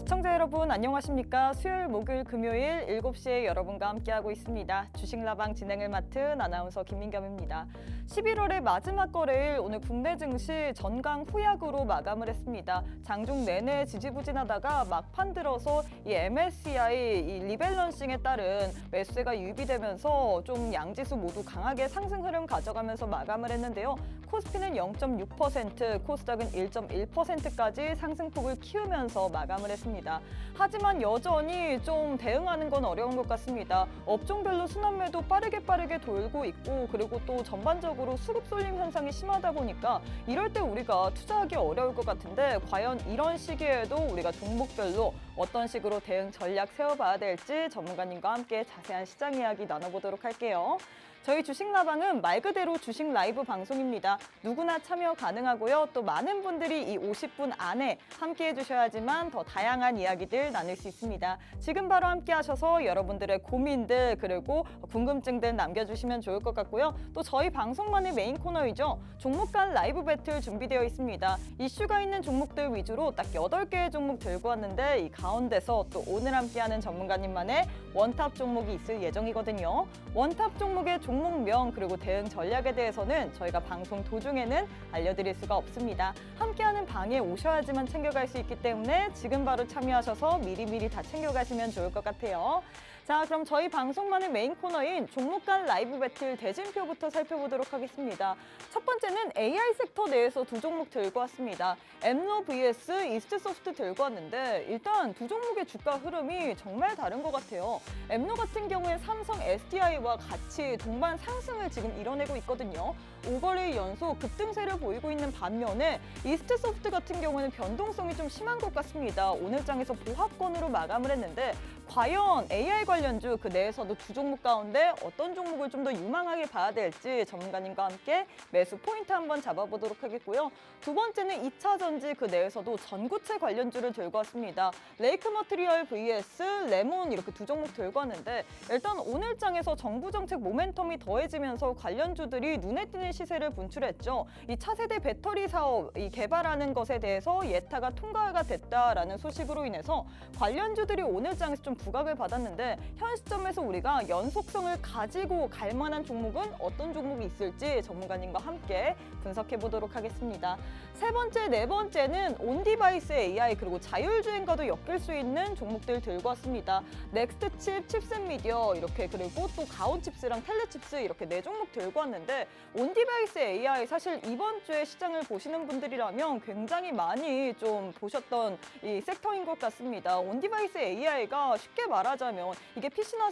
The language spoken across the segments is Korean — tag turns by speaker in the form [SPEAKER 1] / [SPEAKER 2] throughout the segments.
[SPEAKER 1] 시청자 여러분 안녕하십니까? 수요일, 목요일, 금요일 7시에 여러분과 함께하고 있습니다. 주식라방 진행을 맡은 아나운서 김민겸입니다. 11월의 마지막 거래일 오늘 국내 증시 전강 후약으로 마감을 했습니다. 장중 내내 지지부진하다가 막판 들어서 이 MSCI 이 리밸런싱에 따른 매수세가 유입되면서 좀 양지수 모두 강하게 상승 흐름 가져가면서 마감을 했는데요. 코스피는 0.6%, 코스닥은 1.1%까지 상승폭을 키우면서 마감을 했습니다. 하지만 여전히 좀 대응하는 건 어려운 것 같습니다. 업종별로 순환매도 빠르게 돌고 있고 그리고 또 전반적으로 수급 쏠림 현상이 심하다 보니까 이럴 때 우리가 투자하기 어려울 것 같은데 과연 이런 시기에도 우리가 종목별로 어떤 식으로 대응 전략 세워봐야 될지 전문가님과 함께 자세한 시장 이야기 나눠보도록 할게요. 저희 주식라방은 말 그대로 주식 라이브 방송입니다. 누구나 참여 가능하고요. 또 많은 분들이 이 50분 안에 함께해 주셔야지만 더 다양한 이야기들 나눌 수 있습니다. 지금 바로 함께 하셔서 여러분들의 고민들 그리고 궁금증들 남겨주시면 좋을 것 같고요. 또 저희 방송만의 메인 코너이죠. 종목 간 라이브 배틀 준비되어 있습니다. 이슈가 있는 종목들 위주로 딱 8개의 종목 들고 왔는데 이 가운데서 또 오늘 함께하는 전문가님만의 원탑 종목이 있을 예정이거든요. 원탑 종목의 종목명 그리고 대응 전략에 대해서는 저희가 방송 도중에는 알려드릴 수가 없습니다. 함께하는 방에 오셔야지만 챙겨갈 수 있기 때문에 지금 바로 참여하셔서 미리미리 다 챙겨가시면 좋을 것 같아요. 자, 그럼 저희 방송만의 메인 코너인 종목 간 라이브 배틀 대진표부터 살펴보도록 하겠습니다. 첫 번째는 AI 섹터 내에서 두 종목 들고 왔습니다. 엠로 vs 이스트소프트 들고 왔는데 일단 두 종목의 주가 흐름이 정말 다른 것 같아요. 엠로 같은 경우에 삼성 SDI와 같이 동반 상승을 지금 이뤄내고 있거든요. 5거래일 연속 급등세를 보이고 있는 반면에 이스트소프트 같은 경우는 변동성이 좀 심한 것 같습니다. 오늘 장에서 보합권으로 마감을 했는데 과연 AI 관련주 그 내에서도 두 종목 가운데 어떤 종목을 좀 더 유망하게 봐야 될지 전문가님과 함께 매수 포인트 한번 잡아보도록 하겠고요. 두 번째는 2차 전지 그 내에서도 전구체 관련주를 들고 왔습니다. 레이크 머티리얼 vs 레몬 이렇게 두 종목 들고 왔는데 일단 오늘 장에서 정부 정책 모멘텀이 더해지면서 관련주들이 눈에 띄는 시세를 분출했죠. 이 차세대 배터리 사업 이 개발하는 것에 대해서 예타가 통과가 됐다라는 소식으로 인해서 관련주들이 오늘 장에서 좀 부각을 받았는데 현 시점에서 우리가 연속성을 가지고 갈 만한 종목은 어떤 종목이 있을지 전문가님과 함께 분석해 보도록 하겠습니다. 세 번째, 네 번째는 온디바이스 AI 그리고 자율주행과도 엮일 수 있는 종목들 들고 왔습니다. 넥스트칩, 칩셋미디어 이렇게 그리고 또 가온칩스랑 텔레칩스 이렇게 네 종목 들고 왔는데 온디바이스 AI 사실 이번 주에 시장을 보시는 분들이라면 굉장히 많이 좀 보셨던 이 섹터인 것 같습니다. 온디바이스 AI가 쉽게 말하자면 이게 PC나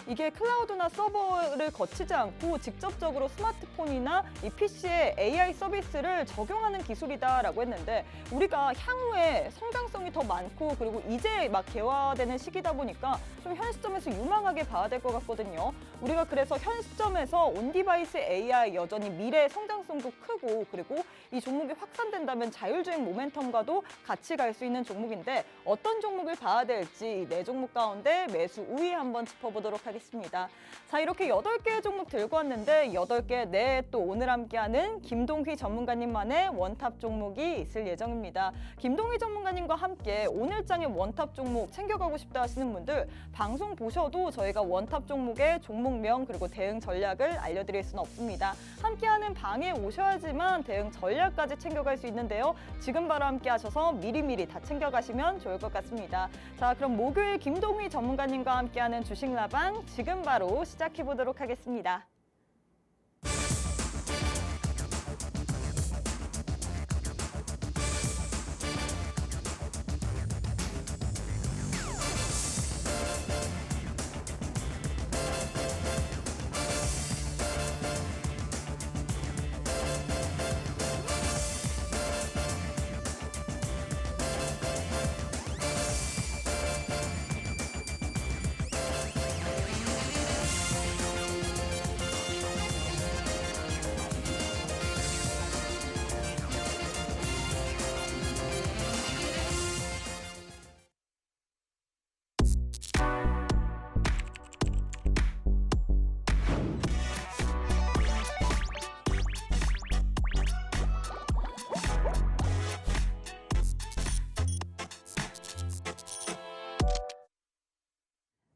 [SPEAKER 1] 이게 클라우드나 서버를 거치지 않고 직접적으로 스마트폰이나 이 PC에 AI 서비스를 적용하는 기술이다라고 했는데 우리가 향후에 성장성이 더 많고 그리고 이제 막 개화되는 시기다 보니까 좀 현 시점에서 유망하게 봐야 될 것 같거든요. 우리가 그래서 현 시점에서 온디바이스 AI 여전히 미래 성장성도 크고 그리고 이 종목이 확산된다면 자율주행 모멘텀과도 같이 갈 수 있는 종목인데 어떤 종목을 봐야 될지 네 종목 가운데 매수 우위 한번 짚어보도록 하겠습니다. 자, 이렇게 8개의 종목 들고 왔는데 8개 내에 또 오늘 함께하는 김동휘 전문가님만의 원탑 종목이 있을 예정입니다. 김동휘 전문가님과 함께 오늘 장의 원탑 종목 챙겨가고 싶다 하시는 분들 방송 보셔도 저희가 원탑 종목의 종목명 그리고 대응 전략을 알려드릴 수는 없습니다. 함께하는 방에 오셔야지만 대응 전략까지 챙겨갈 수 있는데요. 지금 바로 함께 하셔서 미리미리 다 챙겨가시면 좋을 것 같습니다. 자, 그럼 목요일 김동휘 전문가님과 함께하는 주식라방 지금 바로 시작해보도록 하겠습니다.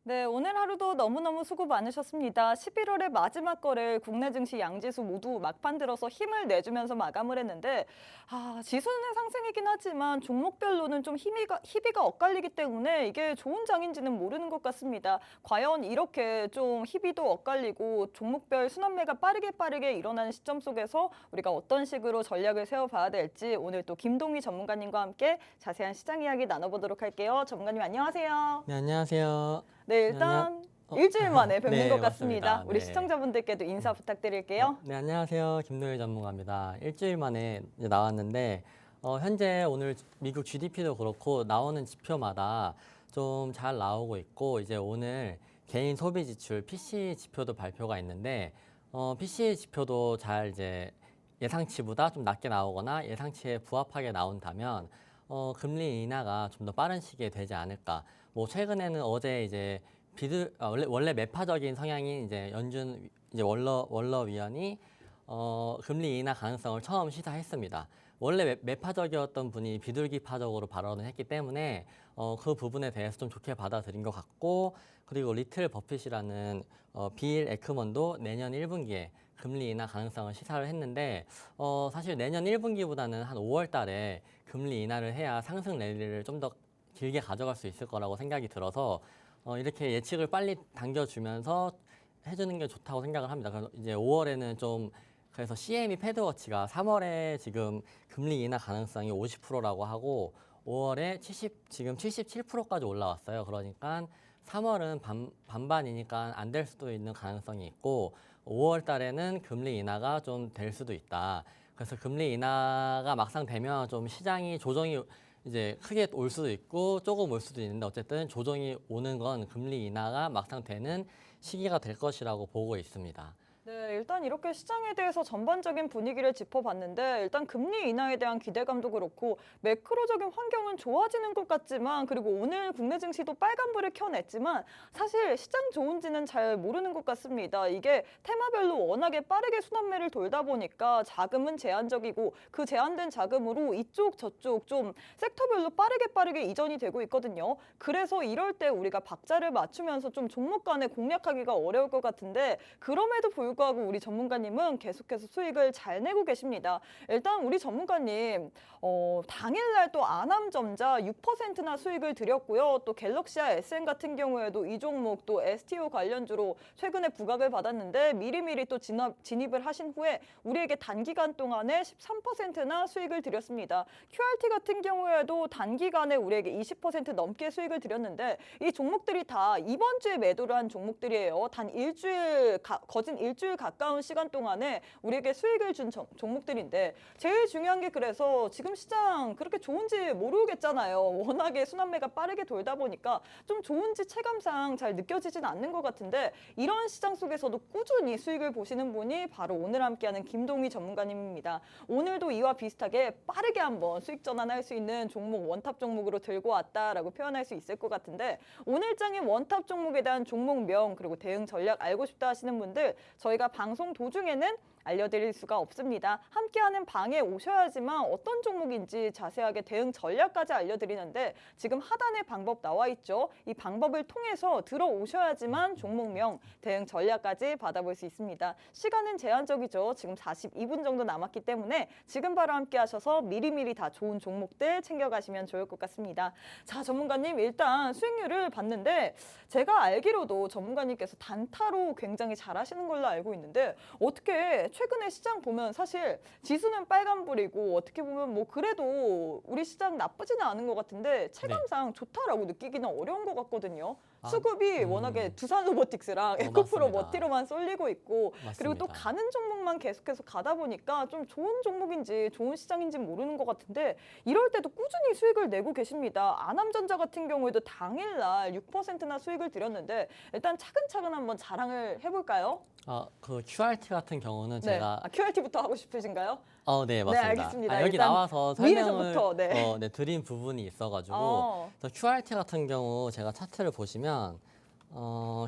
[SPEAKER 1] 네, 오늘 하루도 너무너무 수고 많으셨습니다. 11월의 마지막 거래일 국내 증시 양지수 모두 막판 들어서 힘을 내주면서 마감을 했는데 지수는 상승이긴 하지만 종목별로는 좀 희비가 엇갈리기 때문에 이게 좋은 장인지는 모르는 것 같습니다. 과연 이렇게 좀 희비도 엇갈리고 종목별 순환매가 빠르게 일어나는 시점 속에서 우리가 어떤 식으로 전략을 세워봐야 될지 오늘 또 김동희 전문가님과 함께 자세한 시장 이야기 나눠보도록 할게요. 전문가님 안녕하세요.
[SPEAKER 2] 네, 안녕하세요.
[SPEAKER 1] 네, 일단 일주일 만에 뵙는
[SPEAKER 2] 네,
[SPEAKER 1] 것 같습니다.
[SPEAKER 2] 맞습니다.
[SPEAKER 1] 우리
[SPEAKER 2] 네.
[SPEAKER 1] 시청자분들께도 인사 부탁드릴게요.
[SPEAKER 2] 네, 안녕하세요. 김노일 전문가입니다. 일주일 만에 이제 나왔는데 현재 오늘 미국 GDP도 그렇고 나오는 지표마다 좀 잘 나오고 있고 이제 오늘 개인 소비 지출 PCE 지표도 발표가 있는데 PCE 지표도 잘 이제 예상치보다 좀 낮게 나오거나 예상치에 부합하게 나온다면 금리 인하가 좀 더 빠른 시기에 되지 않을까. 뭐 최근에는 어제 이제 원래 매파적인 성향인 이제 연준 이제 월러 위원이 금리 인하 가능성을 처음 시사했습니다. 원래 매파적이었던 분이 비둘기파적으로 발언을 했기 때문에 그 부분에 대해서 좀 좋게 받아들인 것 같고, 그리고 리틀 버핏이라는 빌 에크먼도 내년 1분기에 금리 인하 가능성을 시사를 했는데 사실 내년 1분기보다는 한 5월 달에 금리 인하를 해야 상승 랠리를 좀 더 길게 가져갈 수 있을 거라고 생각이 들어서 이렇게 예측을 빨리 당겨주면서 해주는 게 좋다고 생각을 합니다. 그래서 이제 5월에는 좀 그래서 CME 패드워치가 3월에 지금 금리 인하 가능성이 50%라고 하고 5월에 지금 77%까지 올라왔어요. 그러니까 3월은 반반이니까 안 될 수도 있는 가능성이 있고 5월 달에는 금리 인하가 좀 될 수도 있다. 그래서 금리 인하가 막상 되면 좀 시장이 조정이 이제 크게 올 수도 있고 조금 올 수도 있는데 어쨌든 조정이 오는 건 금리 인하가 막상 되는 시기가 될 것이라고 보고 있습니다.
[SPEAKER 1] 네, 일단 이렇게 시장에 대해서 전반적인 분위기를 짚어봤는데 일단 금리 인하에 대한 기대감도 그렇고 매크로적인 환경은 좋아지는 것 같지만 그리고 오늘 국내 증시도 빨간불을 켜냈지만 사실 시장 좋은지는 잘 모르는 것 같습니다. 이게 테마별로 워낙에 빠르게 순환매를 돌다 보니까 자금은 제한적이고 그 제한된 자금으로 이쪽 저쪽 좀 섹터별로 빠르게 이전이 되고 있거든요. 그래서 이럴 때 우리가 박자를 맞추면서 좀 종목 간에 공략하기가 어려울 것 같은데 그럼에도 불구하고 우리 전문가님은 계속해서 수익을 잘 내고 계십니다. 일단 우리 전문가님 당일날 또 아남전자 6%나 수익을 드렸고요. 또 갤럭시와 SN 같은 경우에도 이 종목 또 STO 관련주로 최근에 부각을 받았는데 미리미리 또 진입을 하신 후에 우리에게 단기간 동안에 13%나 수익을 드렸습니다. QRT 같은 경우에도 단기간에 우리에게 20% 넘게 수익을 드렸는데 이 종목들이 다 이번 주에 매도를 한 종목들이에요. 단 거진 일주일 가까운 시간 동안에 우리에게 수익을 준 종목들인데 제일 중요한 게 그래서 지금 시장 그렇게 좋은지 모르겠잖아요. 워낙에 순환매가 빠르게 돌다 보니까 좀 좋은지 체감상 잘 느껴지진 않는 것 같은데 이런 시장 속에서도 꾸준히 수익을 보시는 분이 바로 오늘 함께하는 김동희 전문가님입니다. 오늘도 이와 비슷하게 빠르게 한번 수익 전환할 수 있는 종목 원탑 종목으로 들고 왔다라고 표현할 수 있을 것 같은데 오늘 장의 원탑 종목에 대한 종목명 그리고 대응 전략 알고 싶다 하시는 분들 저희가 방송 도중에는 알려드릴 수가 없습니다. 함께하는 방에 오셔야지만 어떤 종목인지 자세하게 대응 전략까지 알려드리는데 지금 하단에 방법 나와 있죠. 이 방법을 통해서 들어오셔야지만 종목명, 대응 전략까지 받아볼 수 있습니다. 시간은 제한적이죠. 지금 42분 정도 남았기 때문에 지금 바로 함께 하셔서 미리미리 다 좋은 종목들 챙겨가시면 좋을 것 같습니다. 자, 전문가님 일단 수익률을 봤는데 제가 알기로도 전문가님께서 단타로 굉장히 잘하시는 걸로 알고 있는데 어떻게 최근에 시장 보면 사실 지수는 빨간불이고 어떻게 보면 뭐 그래도 우리 시장 나쁘지는 않은 것 같은데 체감상 좋다라고 느끼기는 어려운 것 같거든요. 수급이 워낙에 두산 로보틱스랑 에코프로
[SPEAKER 2] 맞습니다.
[SPEAKER 1] 머티로만 쏠리고 있고 그리고 또
[SPEAKER 2] 맞습니다.
[SPEAKER 1] 가는 종목만 계속해서 가다 보니까 좀 좋은 종목인지 좋은 시장인지 모르는 것 같은데 이럴 때도 꾸준히 수익을 내고 계십니다. 아남전자 같은 경우에도 당일날 6%나 수익을 드렸는데 일단 차근차근 한번 자랑을 해볼까요?
[SPEAKER 2] 그 QRT 같은 경우는
[SPEAKER 1] 네.
[SPEAKER 2] 제가
[SPEAKER 1] QRT부터 하고 싶으신가요?
[SPEAKER 2] 네, 맞습니다.
[SPEAKER 1] 알겠습니다.
[SPEAKER 2] 여기
[SPEAKER 1] 일단
[SPEAKER 2] 나와서 설명을
[SPEAKER 1] 미리서부터,
[SPEAKER 2] 드린 부분이 있어가지고
[SPEAKER 1] 어.
[SPEAKER 2] 그래서 QRT 같은 경우 제가 차트를 보시면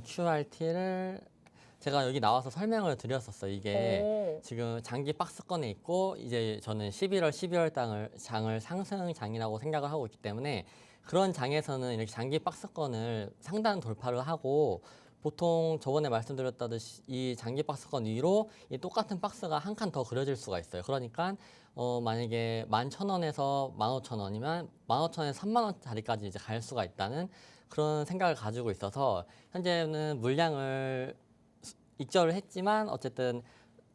[SPEAKER 2] QRT를 제가 여기 나와서 설명을 드렸었어요. 이게
[SPEAKER 1] 오.
[SPEAKER 2] 지금 장기 박스권에 있고 이제 저는 11월, 12월 장을 상승장이라고 생각을 하고 있기 때문에 그런 장에서는 이렇게 장기 박스권을 상단 돌파를 하고 보통 저번에 말씀드렸다듯이 이 장기 박스권 위로 이 똑같은 박스가 한 칸 더 그려질 수가 있어요. 그러니까 만약에 11,000원에서 15,000원이면 15,000원에서 3만 원짜리까지 이제 갈 수가 있다는 그런 생각을 가지고 있어서 현재는 물량을 익절을 했지만 어쨌든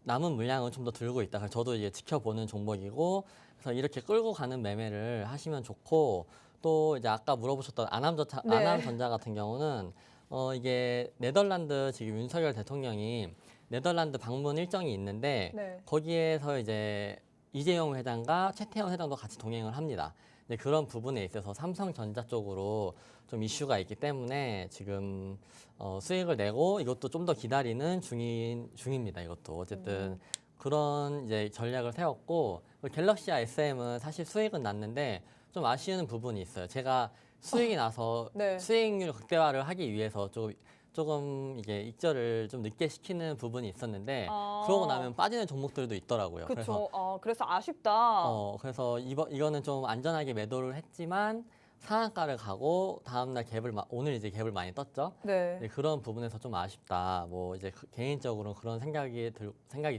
[SPEAKER 2] 남은 물량은 좀 더 들고 있다. 그래서 저도 이제 지켜보는 종목이고 그래서 이렇게 끌고 가는 매매를 하시면 좋고 또 이제 아까 물어보셨던
[SPEAKER 1] 네.
[SPEAKER 2] 아남전자 같은 경우는 이게 네덜란드 지금 윤석열 대통령이 네덜란드 방문 일정이 있는데
[SPEAKER 1] 네.
[SPEAKER 2] 거기에서 이제 이재용 회장과 최태원 회장도 같이 동행을 합니다. 근데 그런 부분에 있어서 삼성전자 쪽으로 좀 이슈가 있기 때문에 지금 수익을 내고 이것도 좀 더 기다리는 중입니다. 이것도 어쨌든 그런 이제 전략을 세웠고 갤럭시와 SM은 사실 수익은 났는데 좀 아쉬운 부분이 있어요. 제가 수익이 나서
[SPEAKER 1] 네.
[SPEAKER 2] 수익률 극대화를 하기 위해서 조금 이게 익절을 좀 늦게 시키는 부분이 있었는데 그러고 나면 빠지는 종목들도 있더라고요.
[SPEAKER 1] 그렇죠. 그래서 아쉽다.
[SPEAKER 2] 그래서 이거는 좀 안전하게 매도를 했지만 상한가를 가고 다음날 오늘 이제 갭을 많이 떴죠.
[SPEAKER 1] 네.
[SPEAKER 2] 네, 그런 부분에서 좀 아쉽다. 뭐 이제 개인적으로 그런 생각이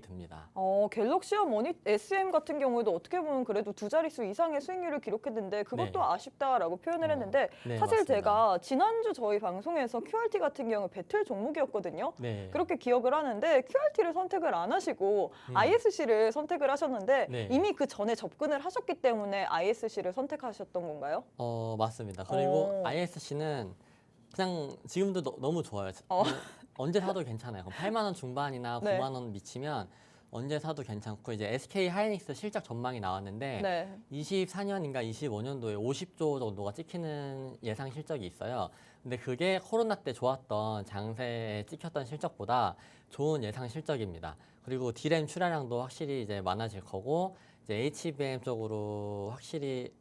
[SPEAKER 2] 듭니다.
[SPEAKER 1] 갤럭시와 SM 같은 경우에도 어떻게 보면 그래도 두 자릿수 이상의 수익률을 기록했는데 그것도
[SPEAKER 2] 네.
[SPEAKER 1] 아쉽다라고 표현을 했는데
[SPEAKER 2] 네,
[SPEAKER 1] 사실
[SPEAKER 2] 맞습니다.
[SPEAKER 1] 제가 지난주 저희 방송에서 QRT 같은 경우 배틀 종목이었거든요.
[SPEAKER 2] 네.
[SPEAKER 1] 그렇게 기억을 하는데 QRT를 선택을 안 하시고 ISC를 선택을 하셨는데
[SPEAKER 2] 네.
[SPEAKER 1] 이미 그 전에 접근을 하셨기 때문에 ISC를 선택하셨던 건가요?
[SPEAKER 2] 맞습니다. 그리고
[SPEAKER 1] 오.
[SPEAKER 2] ISC는 그냥 지금도 너무 좋아요. 언제 사도 괜찮아요. 8만 원 중반이나
[SPEAKER 1] 네.
[SPEAKER 2] 9만 원 미치면 언제 사도 괜찮고 이제 SK 하이닉스 실적 전망이 나왔는데
[SPEAKER 1] 네.
[SPEAKER 2] 24년인가 25년도에 50조 정도가 찍히는 예상 실적이 있어요. 근데 그게 코로나 때 좋았던 장세에 찍혔던 실적보다 좋은 예상 실적입니다. 그리고 D램 출하량도 확실히 이제 많아질 거고 이제 HBM 쪽으로 확실히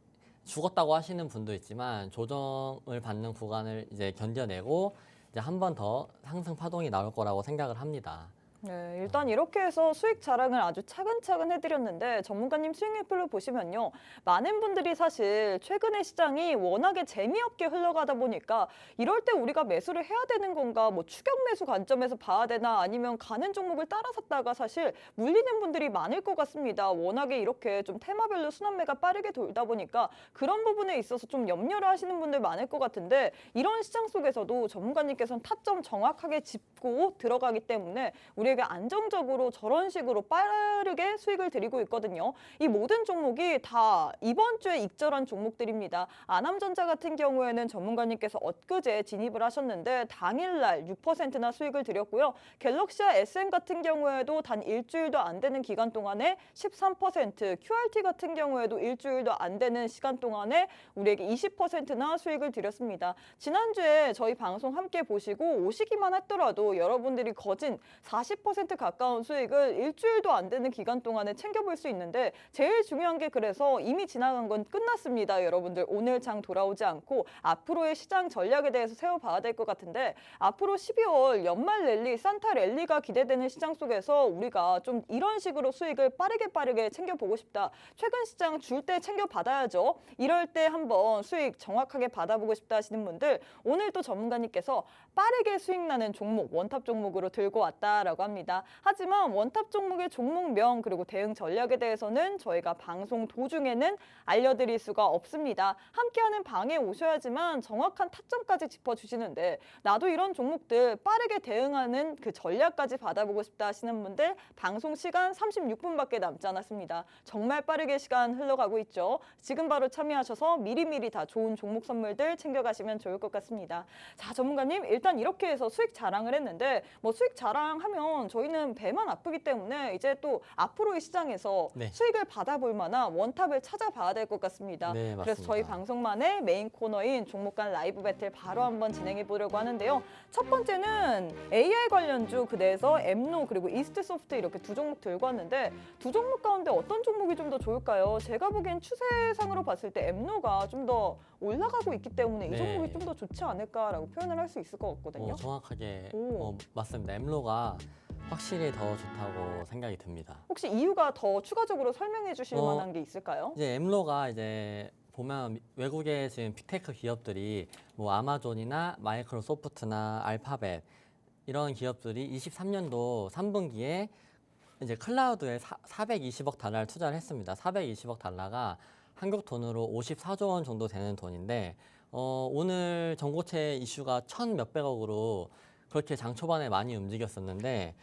[SPEAKER 2] 죽었다고 하시는 분도 있지만 조정을 받는 구간을 이제 견뎌내고 이제 한 번 더 상승 파동이 나올 거라고 생각을 합니다.
[SPEAKER 1] 네, 일단 이렇게 해서 수익 자랑을 아주 차근차근 해드렸는데 전문가님 수익률표를 보시면요. 많은 분들이 사실 최근에 시장이 워낙에 재미없게 흘러가다 보니까 이럴 때 우리가 매수를 해야 되는 건가 뭐 추격 매수 관점에서 봐야 되나 아니면 가는 종목을 따라 샀다가 사실 물리는 분들이 많을 것 같습니다. 워낙에 이렇게 좀 테마별로 순환매가 빠르게 돌다 보니까 그런 부분에 있어서 좀 염려를 하시는 분들 많을 것 같은데 이런 시장 속에서도 전문가님께서는 타점 정확하게 짚고 들어가기 때문에 우리에게 안정적으로 저런 식으로 빠르게 수익을 드리고 있거든요. 이 모든 종목이 다 이번 주에 익절한 종목들입니다. 아남전자 같은 경우에는 전문가님께서 엊그제 진입을 하셨는데 당일날 6%나 수익을 드렸고요. 갤럭시와 SM 같은 경우에도 단 일주일도 안 되는 기간 동안에 13%, QRT 같은 경우에도 일주일도 안 되는 시간 동안에 우리에게 20%나 수익을 드렸습니다. 지난주에 저희 방송 함께 보시고 오시기만 했더라도 여러분들이 거진 40% 가까운 수익을 일주일도 안 되는 기간 동안에 챙겨볼 수 있는데 제일 중요한 게 그래서 이미 지나간 건 끝났습니다. 여러분들 오늘 장 돌아오지 않고 앞으로의 시장 전략에 대해서 세워봐야 될 것 같은데 앞으로 12월 연말 랠리, 산타 랠리가 기대되는 시장 속에서 우리가 좀 이런 식으로 수익을 빠르게 챙겨보고 싶다. 최근 시장 줄 때 챙겨받아야죠. 이럴 때 한번 수익 정확하게 받아보고 싶다 하시는 분들 오늘 또 전문가님께서 빠르게 수익 나는 종목, 원탑 종목으로 들고 왔다라고 합니다. 하지만 원탑 종목의 종목명 그리고 대응 전략에 대해서는 저희가 방송 도중에는 알려드릴 수가 없습니다. 함께하는 방에 오셔야지만 정확한 타점까지 짚어주시는데 나도 이런 종목들 빠르게 대응하는 그 전략까지 받아보고 싶다 하시는 분들 방송 시간 36분밖에 남지 않았습니다. 정말 빠르게 시간 흘러가고 있죠. 지금 바로 참여하셔서 미리미리 다 좋은 종목 선물들 챙겨가시면 좋을 것 같습니다. 자, 전문가님 일단 이렇게 해서 수익 자랑을 했는데 뭐 수익 자랑하면 그러면 저희는 배만 아프기 때문에 이제 또 앞으로의 시장에서
[SPEAKER 2] 네.
[SPEAKER 1] 수익을 받아볼 만한 원탑을 찾아봐야 될 것 같습니다.
[SPEAKER 2] 네,
[SPEAKER 1] 그래서 저희
[SPEAKER 2] 맞습니다.
[SPEAKER 1] 방송만의 메인 코너인 종목 간 라이브 배틀 바로 한번 진행해 보려고 하는데요. 첫 번째는 AI 관련주 그 내에서 엠노 그리고 이스트소프트 이렇게 두 종목 들고 왔는데 두 종목 가운데 어떤 종목이 좀 더 좋을까요? 제가 보기엔 추세상으로 봤을 때 엠노가 좀 더 올라가고 있기 때문에 이
[SPEAKER 2] 네.
[SPEAKER 1] 종목이 좀 더 좋지 않을까라고 표현을 할 수 있을 것 같거든요.
[SPEAKER 2] 정확하게
[SPEAKER 1] 오.
[SPEAKER 2] 맞습니다. 엠로가 확실히 더 좋다고 생각이 듭니다.
[SPEAKER 1] 혹시 이유가 더 추가적으로 설명해 주실
[SPEAKER 2] 어,
[SPEAKER 1] 만한 게 있을까요?
[SPEAKER 2] 이제 엠로가 이제 보면 외국의 지금 빅테크 기업들이 뭐 아마존이나 마이크로소프트나 알파벳 이런 기업들이 23년도 3분기에 이제 클라우드에 420억 달러를 투자를 했습니다. 420억 달러가 한국 돈으로 54조 원 정도 되는 돈인데 오늘 전고체 이슈가 1,000몇백억으로 그렇게 장 초반에 많이 움직였었는데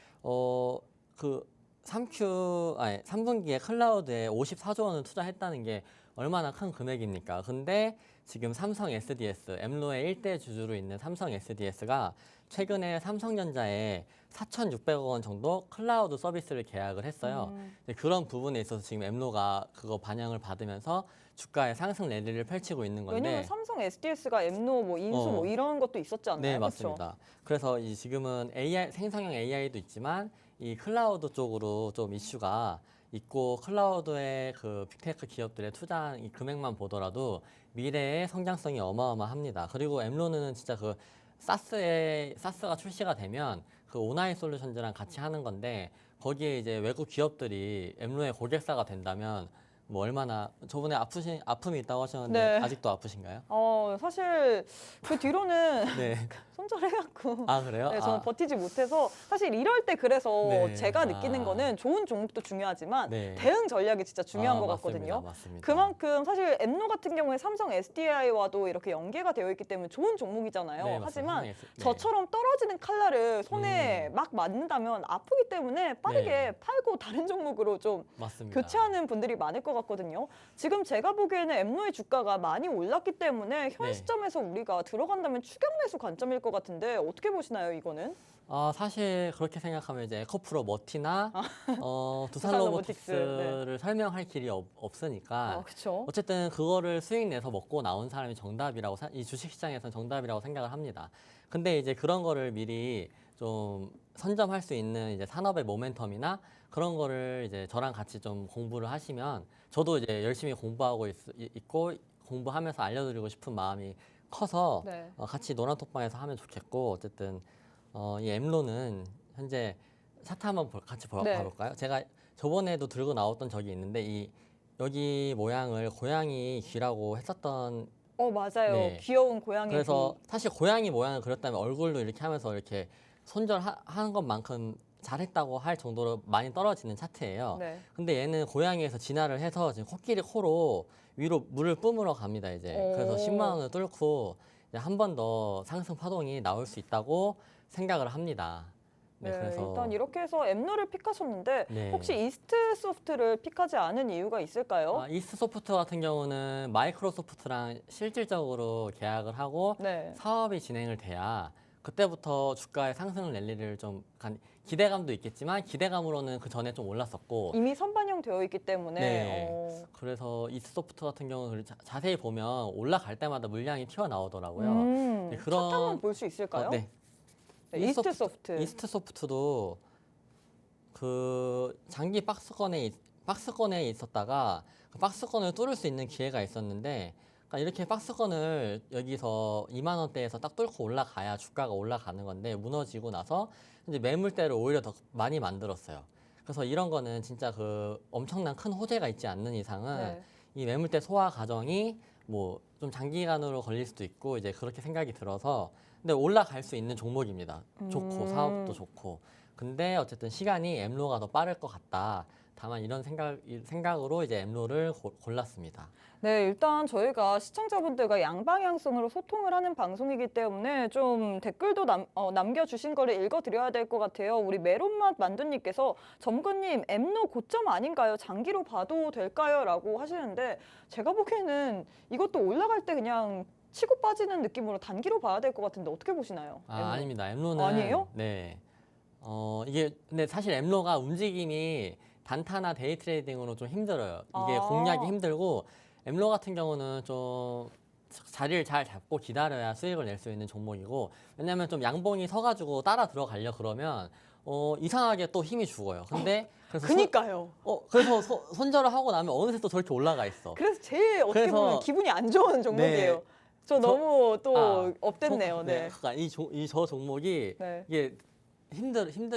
[SPEAKER 2] 그 3분기에 클라우드에 54조 원을 투자했다는 게 얼마나 큰 금액입니까? 근데 지금 삼성 SDS, 엠로의 1대 주주로 있는 삼성 SDS가 최근에 삼성전자에 4,600억 원 정도 클라우드 서비스를 계약을 했어요. 이제 그런 부분에 있어서 지금 엠로가 그거 반영을 받으면서 주가의 상승 랠리를 펼치고 있는 건데
[SPEAKER 1] 왜냐면 삼성 SDS가 엠노 뭐 인수 뭐 이런 것도 있었지 않나요?
[SPEAKER 2] 네,
[SPEAKER 1] 그렇죠?
[SPEAKER 2] 맞습니다. 그래서 이 지금은 AI 생성형 AI도 있지만 이 클라우드 쪽으로 좀 이슈가 있고 클라우드의 그 빅테크 기업들의 투자한 이 금액만 보더라도 미래의 성장성이 어마어마합니다. 그리고 엠로는 진짜 그 사스가 출시가 되면 그 오나이 솔루션즈랑 같이 하는 건데 거기에 이제 외국 기업들이 엠로의 고객사가 된다면 뭐 얼마나 저번에 아픔이 있다고 하셨는데
[SPEAKER 1] 네.
[SPEAKER 2] 아직도 아프신가요?
[SPEAKER 1] 사실 그 뒤로는
[SPEAKER 2] 네.
[SPEAKER 1] 손절해갖고
[SPEAKER 2] 아 그래요?
[SPEAKER 1] 네, 저는
[SPEAKER 2] 아,
[SPEAKER 1] 버티지 못해서 사실 이럴 때 그래서
[SPEAKER 2] 네.
[SPEAKER 1] 제가 느끼는
[SPEAKER 2] 아.
[SPEAKER 1] 거는 좋은 종목도 중요하지만
[SPEAKER 2] 네.
[SPEAKER 1] 대응 전략이 진짜 중요한 것
[SPEAKER 2] 맞습니다.
[SPEAKER 1] 같거든요.
[SPEAKER 2] 맞습니다.
[SPEAKER 1] 그만큼 사실 엠노 같은 경우에 삼성 SDI와도 이렇게 연계가 되어 있기 때문에 좋은 종목이잖아요.
[SPEAKER 2] 네,
[SPEAKER 1] 하지만
[SPEAKER 2] 맞습니다. 네.
[SPEAKER 1] 저처럼 떨어지는 칼날을 손에 막 맞는다면 아프기 때문에 빠르게
[SPEAKER 2] 네.
[SPEAKER 1] 팔고 다른 종목으로 좀
[SPEAKER 2] 맞습니다.
[SPEAKER 1] 교체하는 분들이 많을 것 같거든요. 지금 제가 보기에는 엠노의 주가가 많이 올랐기 때문에 현
[SPEAKER 2] 네.
[SPEAKER 1] 시점에서 우리가 들어간다면 추격 매수 관점일 것 같은데 어떻게 보시나요, 이거는?
[SPEAKER 2] 사실 그렇게 생각하면 이제 에코프로 머티나 두산
[SPEAKER 1] 두산 로보틱스,
[SPEAKER 2] 로보틱스를 설명할 길이 없으니까
[SPEAKER 1] 그렇죠.
[SPEAKER 2] 어쨌든 그거를 수익 내서 먹고 나온 사람이 정답이라고 이 주식시장에서는 정답이라고 생각을 합니다. 근데 이제 그런 거를 미리 좀 선점할 수 있는 이제 산업의 모멘텀이나 그런 거를 이제 저랑 같이 좀 공부를 하시면 저도 이제 열심히 공부하고 있고 공부하면서 알려드리고 싶은 마음이 커서
[SPEAKER 1] 네.
[SPEAKER 2] 같이 노란톡방에서 하면 좋겠고 어쨌든 이 엠로는 현재 차트 한번 같이
[SPEAKER 1] 네.
[SPEAKER 2] 봐볼까요? 제가 저번에도 들고 나왔던 적이 있는데 여기 모양을 고양이 귀라고 했었던
[SPEAKER 1] 맞아요.
[SPEAKER 2] 네.
[SPEAKER 1] 귀여운 고양이
[SPEAKER 2] 그래서 사실 고양이 모양을 그렸다면 얼굴로 이렇게 하면서 이렇게 손절하는 것만큼 잘했다고 할 정도로 많이 떨어지는 차트예요.
[SPEAKER 1] 네.
[SPEAKER 2] 근데 얘는 고양이에서 진화를 해서 지금 코끼리 코로 위로 물을 뿜으러 갑니다 이제. 그래서 10만 원을 뚫고 한 번 더 상승 파동이 나올 수 있다고 생각을 합니다.
[SPEAKER 1] 네,
[SPEAKER 2] 그래서
[SPEAKER 1] 일단 이렇게 해서 엠노를 픽하셨는데
[SPEAKER 2] 네.
[SPEAKER 1] 혹시 이스트 소프트를 픽하지 않은 이유가 있을까요?
[SPEAKER 2] 이스트소프트 같은 경우는 마이크로소프트랑 실질적으로 계약을 하고
[SPEAKER 1] 네.
[SPEAKER 2] 사업이 진행을 돼야 그때부터 주가의 상승 랠리를 좀 기대감도 있겠지만 기대감으로는 그 전에 좀 올랐었고
[SPEAKER 1] 이미 선반영 되어 있기 때문에
[SPEAKER 2] 네. 그래서 이스트소프트 같은 경우는 자세히 보면 올라갈 때마다 물량이 튀어나오더라고요. 네,
[SPEAKER 1] 차트 한번 볼 수 있을까요?
[SPEAKER 2] 네.
[SPEAKER 1] 네, 이스트 소프트.
[SPEAKER 2] 이스트소프트도 그 장기 박스권에 있었다가 그 박스권을 뚫을 수 있는 기회가 있었는데 그러니까 이렇게 박스권을 여기서 2만 원대에서 딱 뚫고 올라가야 주가가 올라가는 건데 무너지고 나서 이제 매물대를 오히려 더 많이 만들었어요. 그래서 이런 거는 진짜 그 엄청난 큰 호재가 있지 않는 이상은
[SPEAKER 1] 네.
[SPEAKER 2] 이 매물대 소화 과정이 뭐 좀 장기간으로 걸릴 수도 있고 이제 그렇게 생각이 들어서 근데 올라갈 수 있는 종목입니다. 좋고 사업도 좋고. 근데 어쨌든 시간이 엠로가 더 빠를 것 같다. 다만 이런 생각으로 이제 엠로를 골랐습니다.
[SPEAKER 1] 네, 일단 저희가 시청자분들과 양방향성으로 소통을 하는 방송이기 때문에 좀 댓글도 남겨주신 거를 읽어드려야 될 것 같아요. 우리 메론맛 만두님께서 점구님 엠노 고점 아닌가요? 장기로 봐도 될까요? 라고 하시는데 제가 보기에는 이것도 올라갈 때 그냥 치고 빠지는 느낌으로 단기로 봐야 될 것 같은데 어떻게 보시나요? 엠노?
[SPEAKER 2] 아닙니다. 엠로는
[SPEAKER 1] 아니에요?
[SPEAKER 2] 네. 이게 근데 사실 엠로가 움직임이 단타나 데이 트레이딩으로 좀 힘들어요. 이게
[SPEAKER 1] 아.
[SPEAKER 2] 공략이 힘들고 엠로 같은 경우는 좀 자리를 잘 잡고 기다려야 수익을 낼 수 있는 종목이고 왜냐면 좀 양봉이 서가지고 따라 들어가려 그러면 이상하게 또 힘이 죽어요. 근데 그래서
[SPEAKER 1] 그니까요.
[SPEAKER 2] 그래서 손절을 하고 나면 어느새 또 저렇게 올라가 있어.
[SPEAKER 1] 그래서 제일 어떻게
[SPEAKER 2] 그래서-
[SPEAKER 1] 보면 기분이 안 좋은 종목이에요.
[SPEAKER 2] 네.
[SPEAKER 1] 저 너무 또
[SPEAKER 2] 아,
[SPEAKER 1] 업됐네요. 네.
[SPEAKER 2] 그러니까 저 종목이
[SPEAKER 1] 네.
[SPEAKER 2] 이게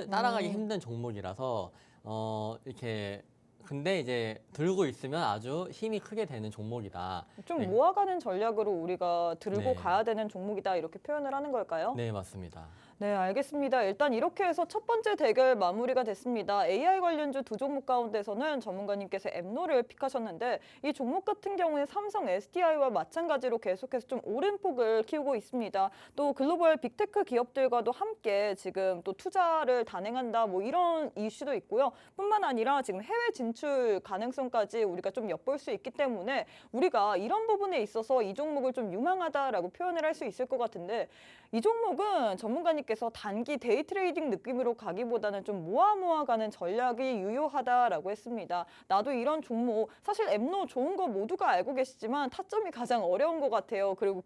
[SPEAKER 2] 따라가기
[SPEAKER 1] 음.
[SPEAKER 2] 힘든 종목이라서 이렇게 근데 이제 들고 있으면 아주 힘이 크게 되는 종목이다.
[SPEAKER 1] 좀
[SPEAKER 2] 네.
[SPEAKER 1] 모아가는 전략으로 우리가 들고
[SPEAKER 2] 네.
[SPEAKER 1] 가야 되는 종목이다 이렇게 표현을 하는 걸까요?
[SPEAKER 2] 네, 맞습니다.
[SPEAKER 1] 네, 알겠습니다. 일단 이렇게 해서 첫 번째 대결 마무리가 됐습니다. AI 관련주 두 종목 가운데서는 전문가님께서 엠노를 픽하셨는데 이 종목 같은 경우에 삼성 SDI와 마찬가지로 계속해서 좀 오른 폭을 키우고 있습니다. 또 글로벌 빅테크 기업들과도 함께 지금 또 투자를 단행한다 뭐 이런 이슈도 있고요. 뿐만 아니라 지금 해외 진출 가능성까지 우리가 좀 엿볼 수 있기 때문에 우리가 이런 부분에 있어서 이 종목을 좀 유망하다라고 표현을 할 수 있을 것 같은데 이 종목은 전문가님께서 단기 데이 트레이딩 느낌으로 가기보다는 좀 모아가는 전략이 유효하다라고 했습니다. 나도 이런 종목 사실 엠노 좋은 거 모두가 알고 계시지만 타점이 가장 어려운 것 같아요. 그리고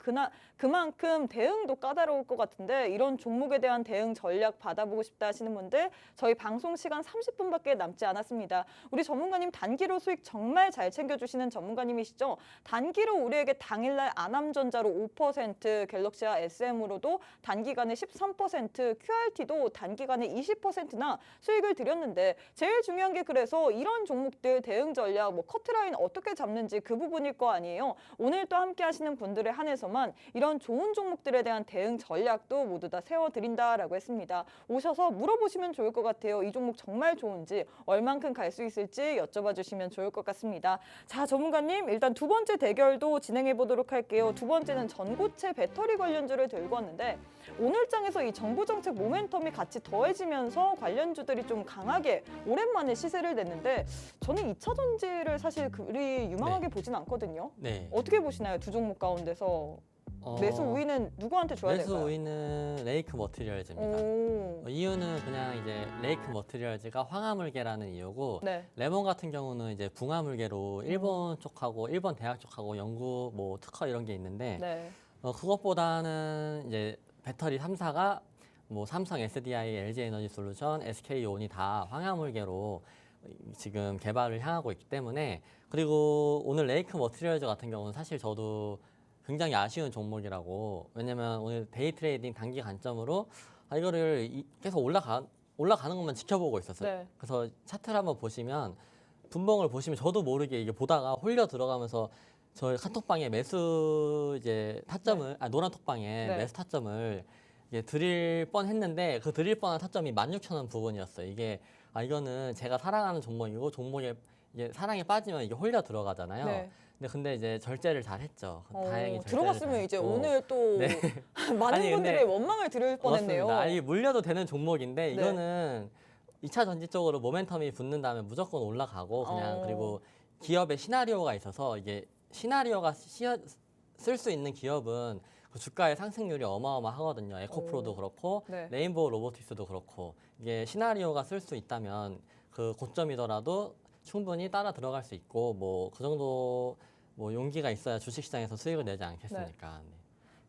[SPEAKER 1] 그만큼 대응도 까다로울 것 같은데 이런 종목에 대한 대응 전략 받아보고 싶다 하시는 분들 저희 방송 시간 30분밖에 남지 않았습니다. 우리 전문가님 단기로 수익 정말 잘 챙겨주시는 전문가님이시죠. 단기로 우리에게 당일날 아남전자로 5%, 갤럭시와 SM으로도 단기간에 13%, QRT도 단기간에 20%나 수익을 드렸는데 제일 중요한 게 그래서 이런 종목들 대응 전략, 뭐 커트라인 어떻게 잡는지 그 부분일 거 아니에요. 오늘 또 함께 하시는 분들에 한해서만 이런 좋은 종목들에 대한 대응 전략도 모두 다 세워드린다라고 했습니다. 오셔서 물어보시면 좋을 것 같아요. 이 종목 정말 좋은지 얼만큼 갈 수 있을지 여쭤봐 주시면 좋을 것 같습니다. 자, 전문가님 일단 두 번째 대결도 진행해 보도록 할게요. 두 번째는 전고체 배터리 관련주를 들고 왔는데 오늘 장에서 이 정부 정책 모멘텀이 같이 더해지면서 관련주들이 좀 강하게 오랜만에 시세를 냈는데 저는 2차 전지를 사실 그리 유망하게 보진 않거든요.
[SPEAKER 2] 네.
[SPEAKER 1] 어떻게 보시나요? 두 종목 가운데서 매수 우위는 누구한테 줘야
[SPEAKER 2] 매수
[SPEAKER 1] 될까요?
[SPEAKER 2] 우위는 레이크 머티리얼즈입니다.
[SPEAKER 1] 오.
[SPEAKER 2] 이유는 그냥 이제 레이크 머티리얼즈가 황화물계라는 이유고
[SPEAKER 1] 네.
[SPEAKER 2] 레몬 같은 경우는 이제 붕화물계로 일본 쪽하고 일본 대학 쪽하고 연구 뭐 특허 이런 게 있는데
[SPEAKER 1] 네.
[SPEAKER 2] 그것보다는 이제 배터리 3사가 뭐 삼성 SDI, LG 에너지 솔루션, SK 온이 다 황화물계로 지금 개발을 향하고 있기 때문에 그리고 오늘 레이크 머티리얼즈 같은 경우는 사실 저도 굉장히 아쉬운 종목이라고 왜냐면 오늘 데이 트레이딩 단기 관점으로 이거를 계속 올라가는 것만 지켜보고 있었어요.
[SPEAKER 1] 네.
[SPEAKER 2] 그래서 차트를 한번 보시면 분봉을 보시면 저도 모르게 이게 보다가 홀려 들어가면서 저희 카톡방에 매수 이제 타점을 노란 톡방에
[SPEAKER 1] 네.
[SPEAKER 2] 매수 타점을 이게 드릴 뻔했는데 그 드릴 뻔한 타점이 16,000원 부분이었어요. 이게 이거는 제가 사랑하는 종목이고 종목에 이게 사랑에 빠지면 이게 홀려 들어가잖아요.
[SPEAKER 1] 네.
[SPEAKER 2] 근데 이제 절제를 잘 했죠. 다행히 절제를
[SPEAKER 1] 들어갔으면
[SPEAKER 2] 잘
[SPEAKER 1] 이제
[SPEAKER 2] 했고.
[SPEAKER 1] 오늘 또
[SPEAKER 2] 네.
[SPEAKER 1] 많은
[SPEAKER 2] 아니,
[SPEAKER 1] 분들의
[SPEAKER 2] 근데
[SPEAKER 1] 원망을 들을 뻔했네요.
[SPEAKER 2] 맞습니다. 물려도 되는 종목인데
[SPEAKER 1] 네.
[SPEAKER 2] 이거는 2차 전지 쪽으로 모멘텀이 붙는 다음에 무조건 올라가고 그냥
[SPEAKER 1] 어.
[SPEAKER 2] 그리고 기업의 시나리오가 있어서 이게 시나리오가 쓸 수 있는 기업은 그 주가의 상승률이 어마어마하거든요. 에코프로도
[SPEAKER 1] 오.
[SPEAKER 2] 그렇고
[SPEAKER 1] 네.
[SPEAKER 2] 레인보우 로보틱스도 그렇고 이게 시나리오가 쓸 수 있다면 그 고점이더라도 충분히 따라 들어갈 수 있고 뭐 그 정도 뭐 용기가 있어야 주식시장에서 수익을 내지 않겠습니까? 네.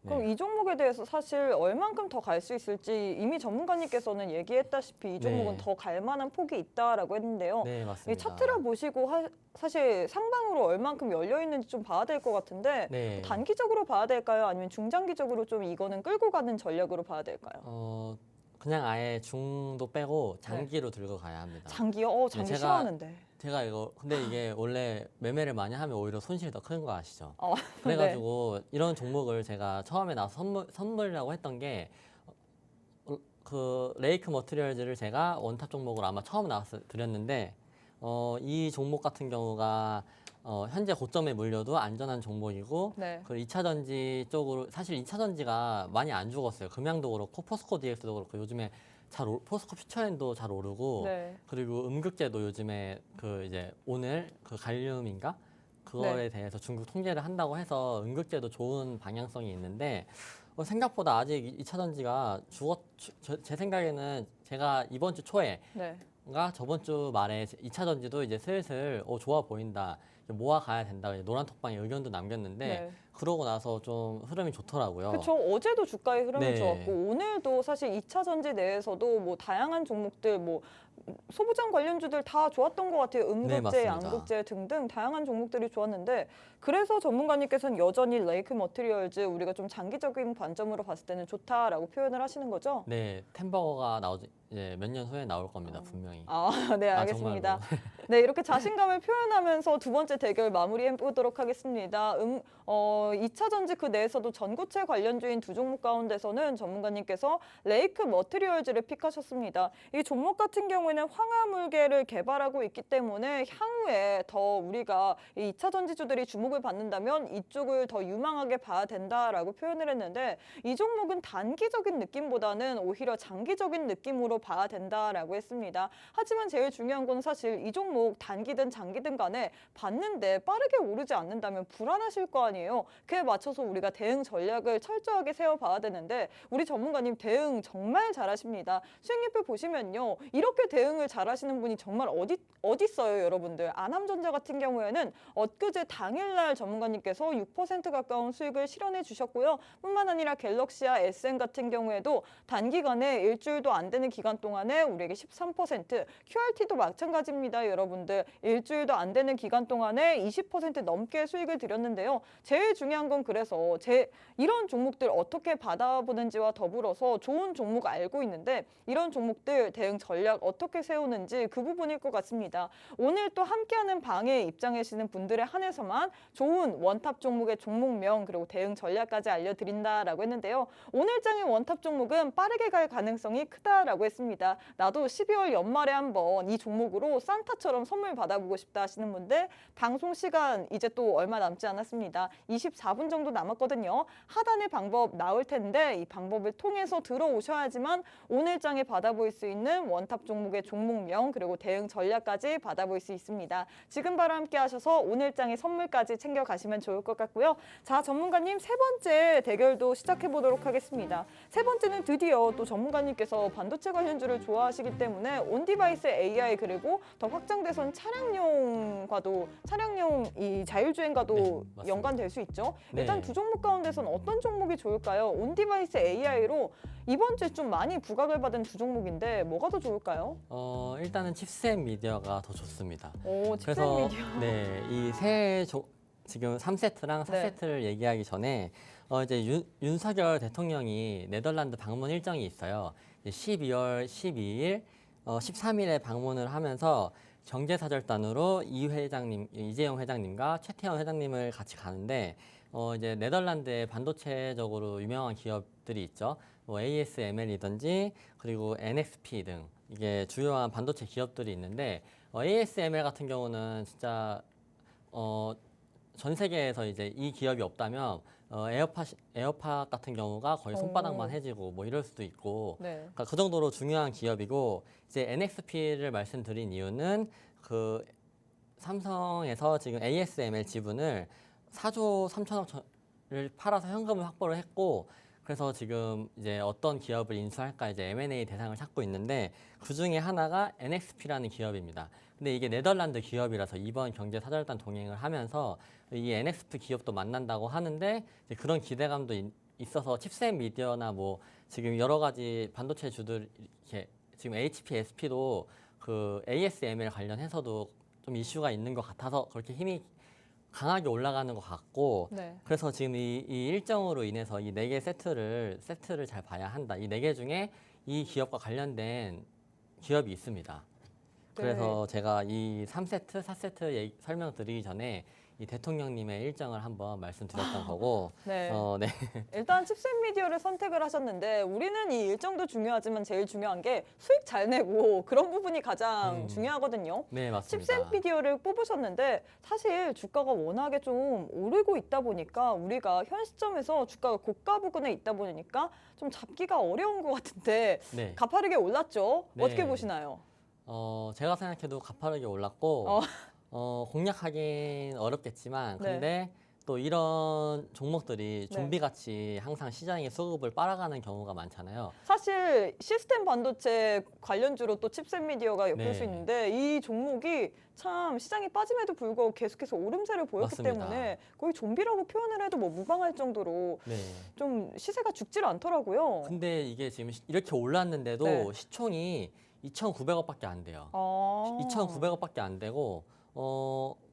[SPEAKER 1] 그럼 이 종목에 대해서 사실 얼만큼 더 갈 수 있을지 이미 전문가님께서는 얘기했다시피 이 종목은
[SPEAKER 2] 네.
[SPEAKER 1] 더 갈 만한 폭이 있다라고 했는데요.
[SPEAKER 2] 네,
[SPEAKER 1] 이
[SPEAKER 2] 맞습니다.
[SPEAKER 1] 차트를 보시고 사실 상방으로 얼만큼 열려 있는지 좀 봐야 될 것 같은데
[SPEAKER 2] 네.
[SPEAKER 1] 단기적으로 봐야 될까요? 아니면 중장기적으로 좀 이거는 끌고 가는 전략으로 봐야 될까요?
[SPEAKER 2] 그냥 아예 중도 빼고 장기로 들고 가야 합니다.
[SPEAKER 1] 장기요? 장기
[SPEAKER 2] 제가-
[SPEAKER 1] 싫어하는데.
[SPEAKER 2] 제가 이거 근데 이게 원래 매매를 많이 하면 오히려 손실이 더 큰 거 아시죠?
[SPEAKER 1] 네.
[SPEAKER 2] 그래가지고 이런 종목을 제가 처음에 나서 선물이라고 했던 게 그 레이크 머티리얼즈를 제가 원탑 종목으로 아마 처음 나와서 드렸는데 이 종목 같은 경우가 현재 고점에 물려도 안전한 종목이고
[SPEAKER 1] 네.
[SPEAKER 2] 그 2차 전지 쪽으로 사실 2차 전지가 많이 안 죽었어요. 금양도 그렇고 포스코 DX도 그렇고 요즘에 포스코 퓨처엔도 잘 오르고
[SPEAKER 1] 네.
[SPEAKER 2] 그리고 음극재도 요즘에 그 이제 오늘 그 갈륨인가 그거에
[SPEAKER 1] 네.
[SPEAKER 2] 대해서 중국 통제를 한다고 해서 음극재도 좋은 방향성이 있는데 생각보다 아직 2차 전지가 제 생각에는 제가 이번 주 초에
[SPEAKER 1] 네.
[SPEAKER 2] 가 저번 주 말에 2차 전지도 이제 슬슬 좋아 보인다. 모아 가야 된다. 노란 톡방에 의견도 남겼는데
[SPEAKER 1] 네.
[SPEAKER 2] 그러고 나서 좀 흐름이 좋더라고요.
[SPEAKER 1] 그렇죠. 어제도 주가의 흐름이
[SPEAKER 2] 네.
[SPEAKER 1] 좋았고 오늘도 사실 2차 전지 내에서도 뭐 다양한 종목들 뭐 소부장 관련주들 다 좋았던 것 같아요.
[SPEAKER 2] 네,
[SPEAKER 1] 음극재,
[SPEAKER 2] 맞습니다.
[SPEAKER 1] 양극재 등등 다양한 종목들이 좋았는데 그래서 전문가님께서는 여전히 레이크 머티리얼즈 우리가 좀 장기적인 관점으로 봤을 때는 좋다라고 표현을 하시는 거죠?
[SPEAKER 2] 네, 템버거가 이제 몇 년 후에 나올 겁니다, 분명히.
[SPEAKER 1] 아, 네, 알겠습니다.
[SPEAKER 2] 정말로.
[SPEAKER 1] 네, 이렇게 자신감을 표현하면서 두 번째 대결 마무리해 보도록 하겠습니다. 2차 전지 그 내에서도 전고체 관련주인 두 종목 가운데서는 전문가님께서 레이크 머티리얼즈를 픽하셨습니다. 이 종목 같은 경우에는 황화물계를 개발하고 있기 때문에 향후에 더 우리가 이 2차 전지주들이 주목을 받는다면 이쪽을 더 유망하게 봐야 된다라고 표현을 했는데 이 종목은 단기적인 느낌보다는 오히려 장기적인 느낌으로 봐야 된다라고 했습니다. 하지만 제일 중요한 건 사실 이 종목 단기든 장기든 간에 봤는데 빠르게 오르지 않는다면 불안하실 거 아니에요. 그에 맞춰서 우리가 대응 전략을 철저하게 세워봐야 되는데 우리 전문가님 대응 정말 잘하십니다. 수익률표 보시면요. 이렇게 대응을 잘하시는 분이 정말 어디 있어요, 여러분들. 안함전자 같은 경우에는 엊그제 당일날 전문가님께서 6% 가까운 수익을 실현해 주셨고요. 뿐만 아니라 갤럭시와 SN 같은 경우에도 단기간에 일주일도 안 되는 기간 동안에 우리에게 13%, QRT도 마찬가지입니다, 여러분들. 일주일도 안 되는 기간 동안에 20% 넘게 수익을 드렸는데요. 제일 중요한 건 그래서 이런 종목들 어떻게 받아보는지와 더불어서 좋은 종목 알고 있는데 이런 종목들 대응 전략 어떻게 세우는지 그 부분일 것 같습니다. 오늘 또 함께하는 방에 입장해 계시는 분들에 한해서만 좋은 원탑 종목의 종목명 그리고 대응 전략까지 알려드린다라고 했는데요. 오늘 장의 원탑 종목은 빠르게 갈 가능성이 크다라고 했습니다. 나도 12월 연말에 한번 이 종목으로 산타처럼 선물 받아보고 싶다 하시는 분들 방송 시간 이제 또 얼마 남지 않았습니다. 24분 정도 남았거든요. 하단에 방법 나올 텐데 이 방법을 통해서 들어오셔야지만 오늘 장에 받아볼 수 있는 원탑 종목의 종목명 그리고 대응 전략까지 받아볼 수 있습니다. 지금 바로 함께 하셔서 오늘 장의 선물까지 챙겨가시면 좋을 것 같고요. 자, 전문가님 세 번째 대결도 시작해 보도록 하겠습니다. 세 번째는 드디어 또 전문가님께서 반도체 관련주를 좋아하시기 때문에 온디바이스 AI 그리고 더 확장돼선 차량용 이 자율주행과도
[SPEAKER 2] 네, 맞습니다.
[SPEAKER 1] 연관될 수 있죠.
[SPEAKER 2] 네.
[SPEAKER 1] 일단 두 종목 가운데선 어떤 종목이 좋을까요? 온디바이스 AI로 이번 주에 좀 많이 부각을 받은 두 종목인데 뭐가 더 좋을까요?
[SPEAKER 2] 일단은 칩셋 미디어가 더 좋습니다.
[SPEAKER 1] 오, 칩셋
[SPEAKER 2] 그래서
[SPEAKER 1] 미디어.
[SPEAKER 2] 네, 지금 3세트랑 4세트를 얘기하기 전에 이제 윤석열 대통령이 네덜란드 방문 일정이 있어요. 12월 12일, 13일에 방문을 하면서 경제사절단으로 이재용 회장님과 최태원 회장님을 같이 가는데 이제 네덜란드의 반도체적으로 유명한 기업들이 있죠. 뭐 ASML이든지 그리고 NXP 등 이게 주요한 반도체 기업들이 있는데 ASML 같은 경우는 진짜 전 세계에서 이제 이 기업이 없다면 에어팟 같은 경우가 거의 손바닥만 해지고 뭐 이럴 수도 있고
[SPEAKER 1] 네.
[SPEAKER 2] 그러니까 그 정도로 중요한 기업이고 이제 NXP를 말씀드린 이유는 그 삼성에서 지금 ASML 지분을 4조 3천억을 팔아서 현금을 확보를 했고 그래서 지금 이제 어떤 기업을 인수할까 이제 M&A 대상을 찾고 있는데 그 중에 하나가 NXP라는 기업입니다. 근데 이게 네덜란드 기업이라서 이번 경제사절단 동행을 하면서 이 NXP 기업도 만난다고 하는데 이제 그런 기대감도 있어서 칩셋 미디어나 뭐 지금 여러 가지 반도체 주들 이렇게 지금 HP, SP도 그 ASML 관련해서도 좀 이슈가 있는 것 같아서 그렇게 힘이 강하게 올라가는 것 같고
[SPEAKER 1] 네.
[SPEAKER 2] 그래서 지금 이 일정으로 인해서 이 4개 세트를 잘 봐야 한다. 이 4개 중에 이 기업과 관련된 기업이 있습니다. 그래서 제가 이 3세트, 4세트 설명드리기 전에 이 대통령님의 일정을 한번 말씀드렸던 거고
[SPEAKER 1] 네.
[SPEAKER 2] 네.
[SPEAKER 1] 일단 칩셋 미디어를 선택을 하셨는데 우리는 이 일정도 중요하지만 제일 중요한 게 수익 잘 내고 그런 부분이 가장 중요하거든요.
[SPEAKER 2] 네, 맞습니다.
[SPEAKER 1] 칩셋 미디어를 뽑으셨는데 사실 주가가 워낙에 좀 오르고 있다 보니까 우리가 현 시점에서 주가가 고가 부근에 있다 보니까 좀 잡기가 어려운 것 같은데
[SPEAKER 2] 네.
[SPEAKER 1] 가파르게 올랐죠?
[SPEAKER 2] 네.
[SPEAKER 1] 어떻게 보시나요?
[SPEAKER 2] 제가 생각해도 가파르게 올랐고 공략하긴 어렵겠지만
[SPEAKER 1] 네.
[SPEAKER 2] 근데 또 이런 종목들이
[SPEAKER 1] 네.
[SPEAKER 2] 좀비같이 항상 시장의 수급을 빨아가는 경우가 많잖아요.
[SPEAKER 1] 사실 시스템 반도체 관련주로 또 칩셋 미디어가 엮일
[SPEAKER 2] 네.
[SPEAKER 1] 수 있는데 이 종목이 참 시장이 빠짐에도 불구하고 계속해서 오름세를 보였기
[SPEAKER 2] 맞습니다.
[SPEAKER 1] 때문에 거의 좀비라고 표현을 해도 뭐 무방할 정도로
[SPEAKER 2] 네.
[SPEAKER 1] 좀 시세가 죽질 않더라고요.
[SPEAKER 2] 근데 이게 지금 이렇게 올랐는데도
[SPEAKER 1] 네.
[SPEAKER 2] 시총이 2,900억밖에 안 돼요.
[SPEAKER 1] 아.
[SPEAKER 2] 2,900억밖에 안 되고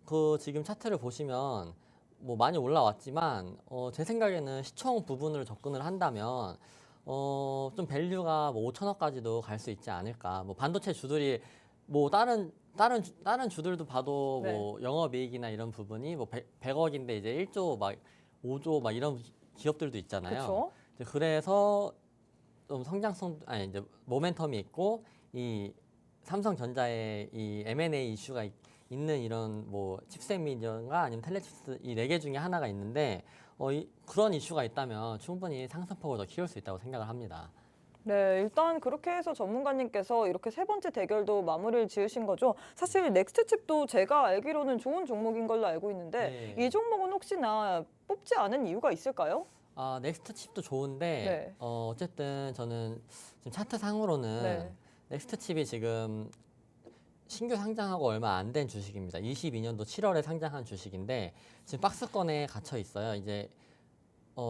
[SPEAKER 2] 그 지금 차트를 보시면 뭐 많이 올라왔지만 제 생각에는 시총 부분을 접근을 한다면 좀 밸류가 뭐 5천억까지도 갈 수 있지 않을까. 뭐 반도체 주들이 뭐 다른 주들도 봐도
[SPEAKER 1] 네.
[SPEAKER 2] 뭐 영업이익이나 이런 부분이 뭐 100억인데 이제 1조 막 5조 막 이런 기업들도 있잖아요.
[SPEAKER 1] 그렇죠.
[SPEAKER 2] 그래서 좀 성장성 아니 이제 모멘텀이 있고 이 삼성전자의 이 M&A 이슈가 있는 이런 뭐 칩셋 미디어가 아니면 텔레칩스 이 네 개 중에 하나가 있는데 그런 이슈가 있다면 충분히 상승폭을 더 키울 수 있다고 생각을 합니다.
[SPEAKER 1] 네, 일단 그렇게 해서 전문가님께서 이렇게 세 번째 대결도 마무리를 지으신 거죠. 사실 넥스트칩도 제가 알기로는 좋은 종목인 걸로 알고 있는데
[SPEAKER 2] 네.
[SPEAKER 1] 이 종목은 혹시나 뽑지 않은 이유가 있을까요?
[SPEAKER 2] 아 넥스트 칩도 좋은데
[SPEAKER 1] 네.
[SPEAKER 2] 어쨌든 저는 지금 차트 상으로는
[SPEAKER 1] 네.
[SPEAKER 2] 넥스트 칩이 지금 신규 상장하고 얼마 안 된 주식입니다. 22년도 7월에 상장한 주식인데 지금 박스권에 갇혀 있어요. 이제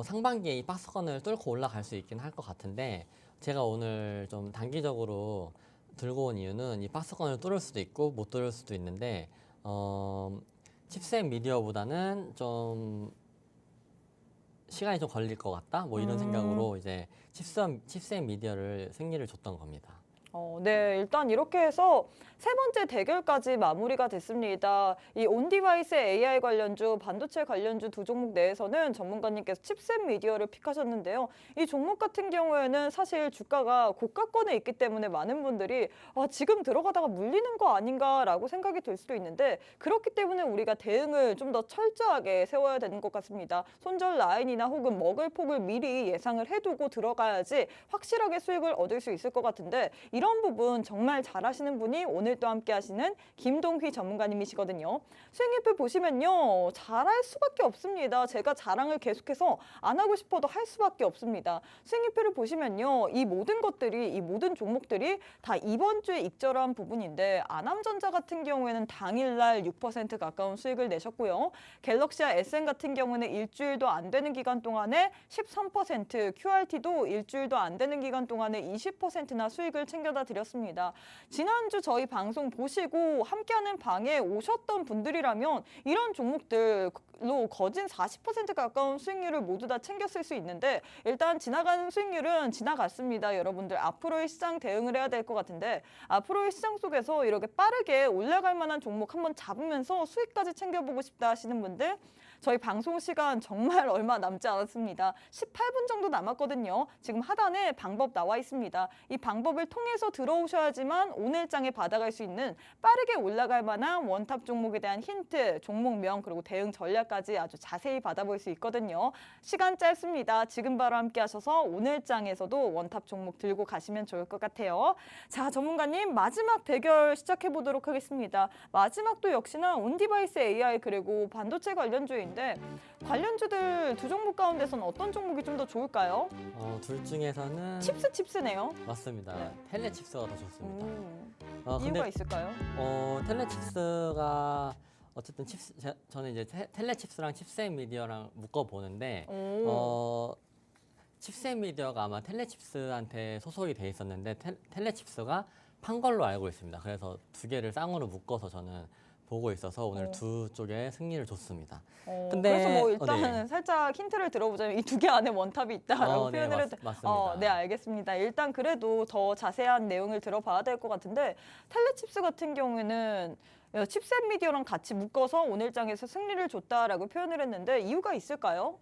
[SPEAKER 2] 상반기에 이 박스권을 뚫고 올라갈 수 있긴 할 것 같은데 제가 오늘 좀 단기적으로 들고 온 이유는 이 박스권을 뚫을 수도 있고 못 뚫을 수도 있는데 칩셋 미디어보다는 좀 시간이 좀 걸릴 것 같다. 뭐 이런 생각으로 이제 칩셋 미디어를 승리를 줬던 겁니다.
[SPEAKER 1] 네, 일단 이렇게 해서 세 번째 대결까지 마무리가 됐습니다. 이 온디바이스 AI 관련주, 반도체 관련주 두 종목 내에서는 전문가님께서 칩셋 미디어를 픽하셨는데요. 이 종목 같은 경우에는 사실 주가가 고가권에 있기 때문에 많은 분들이 지금 들어가다가 물리는 거 아닌가라고 생각이 들 수도 있는데 그렇기 때문에 우리가 대응을 좀 더 철저하게 세워야 되는 것 같습니다. 손절 라인이나 혹은 먹을 폭을 미리 예상을 해두고 들어가야지 확실하게 수익을 얻을 수 있을 것 같은데 이런 부분 정말 잘하시는 분이 오늘 또 함께 하시는 김동휘 전문가님이시거든요. 수익률표 보시면요. 잘할 수밖에 없습니다. 제가 자랑을 계속해서 안 하고 싶어도 할 수밖에 없습니다. 수익률표를 보시면요. 이 모든 종목들이 다 이번 주에 익절한 부분인데 아남전자 같은 경우에는 당일날 6% 가까운 수익을 내셨고요. 갤럭시와 SN 같은 경우는 일주일도 안 되는 기간 동안에 13%, QRT도 일주일도 안 되는 기간 동안에 20%나 수익을 챙겨다 드렸습니다. 지난주 저희 방송 보시고 함께하는 방에 오셨던 분들이라면 이런 종목들로 거진 40% 가까운 수익률을 모두 다 챙겼을 수 있는데 일단 지나가는 수익률은 지나갔습니다. 여러분들 앞으로의 시장 대응을 해야 될 것 같은데 앞으로의 시장 속에서 이렇게 빠르게 올라갈 만한 종목 한번 잡으면서 수익까지 챙겨보고 싶다 하시는 분들 저희 방송 시간 정말 얼마 남지 않았습니다. 18분 정도 남았거든요. 지금 하단에 방법 나와 있습니다. 이 방법을 통해서 들어오셔야지만 오늘장에 받아갈 수 있는 빠르게 올라갈 만한 원탑 종목에 대한 힌트, 종목명 그리고 대응 전략까지 아주 자세히 받아볼 수 있거든요. 시간 짧습니다. 지금 바로 함께 하셔서 오늘장에서도 원탑 종목 들고 가시면 좋을 것 같아요. 자, 전문가님 마지막 대결 시작해 보도록 하겠습니다. 마지막도 역시나 온디바이스 AI 그리고 반도체 관련주인데 관련주들 두 종목 가운데서는 어떤 종목이 좀 더 좋을까요?
[SPEAKER 2] 둘 중에서는
[SPEAKER 1] 칩스네요.
[SPEAKER 2] 맞습니다.
[SPEAKER 1] 네.
[SPEAKER 2] 텔레칩스가 더 좋습니다.
[SPEAKER 1] 이유가
[SPEAKER 2] 근데
[SPEAKER 1] 있을까요?
[SPEAKER 2] 텔레칩스가 어쨌든 저는 이제 텔레칩스랑 칩셋 미디어랑 묶어 보는데 칩셋 미디어가 아마 텔레칩스한테 소속이 돼 있었는데 텔레칩스가 판 걸로 알고 있습니다. 그래서 두 개를 쌍으로 묶어서 저는 보고 있어서 오늘 두 쪽에 승리를 줬습니다. 근데
[SPEAKER 1] 그래서 뭐 일단
[SPEAKER 2] 네.
[SPEAKER 1] 살짝 힌트를 들어보자면 이 두 개 안에 원탑이 있다라고
[SPEAKER 2] 네,
[SPEAKER 1] 표현을
[SPEAKER 2] 맞습니다.
[SPEAKER 1] 네, 알겠습니다. 일단 그래도 더 자세한 내용을 들어봐야 될 것 같은데 텔레칩스 같은 경우에는 칩셋 미디어랑 같이 묶어서 오늘장에서 승리를 줬다라고 표현을 했는데 이유가 있을까요?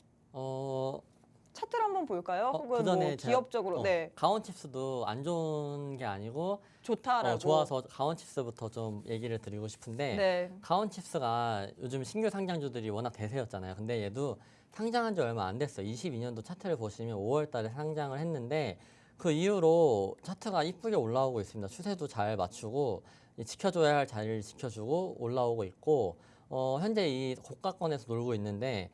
[SPEAKER 1] 차트를 한번 볼까요? 혹은
[SPEAKER 2] 그전에
[SPEAKER 1] 뭐 기업적으로 네,
[SPEAKER 2] 가온칩스도 안 좋은 게 아니고
[SPEAKER 1] 좋다라고.
[SPEAKER 2] 좋아서 가온칩스부터 좀 얘기를 드리고 싶은데
[SPEAKER 1] 네.
[SPEAKER 2] 가온칩스가 요즘 신규 상장주들이 워낙 대세였잖아요. 근데 얘도 상장한 지 얼마 안 됐어요. 22년도 차트를 보시면 5월 달에 상장을 했는데 그 이후로 차트가 이쁘게 올라오고 있습니다. 추세도 잘 맞추고 지켜줘야 할 자리를 지켜주고 올라오고 있고 현재 이 고가권에서 놀고 있는데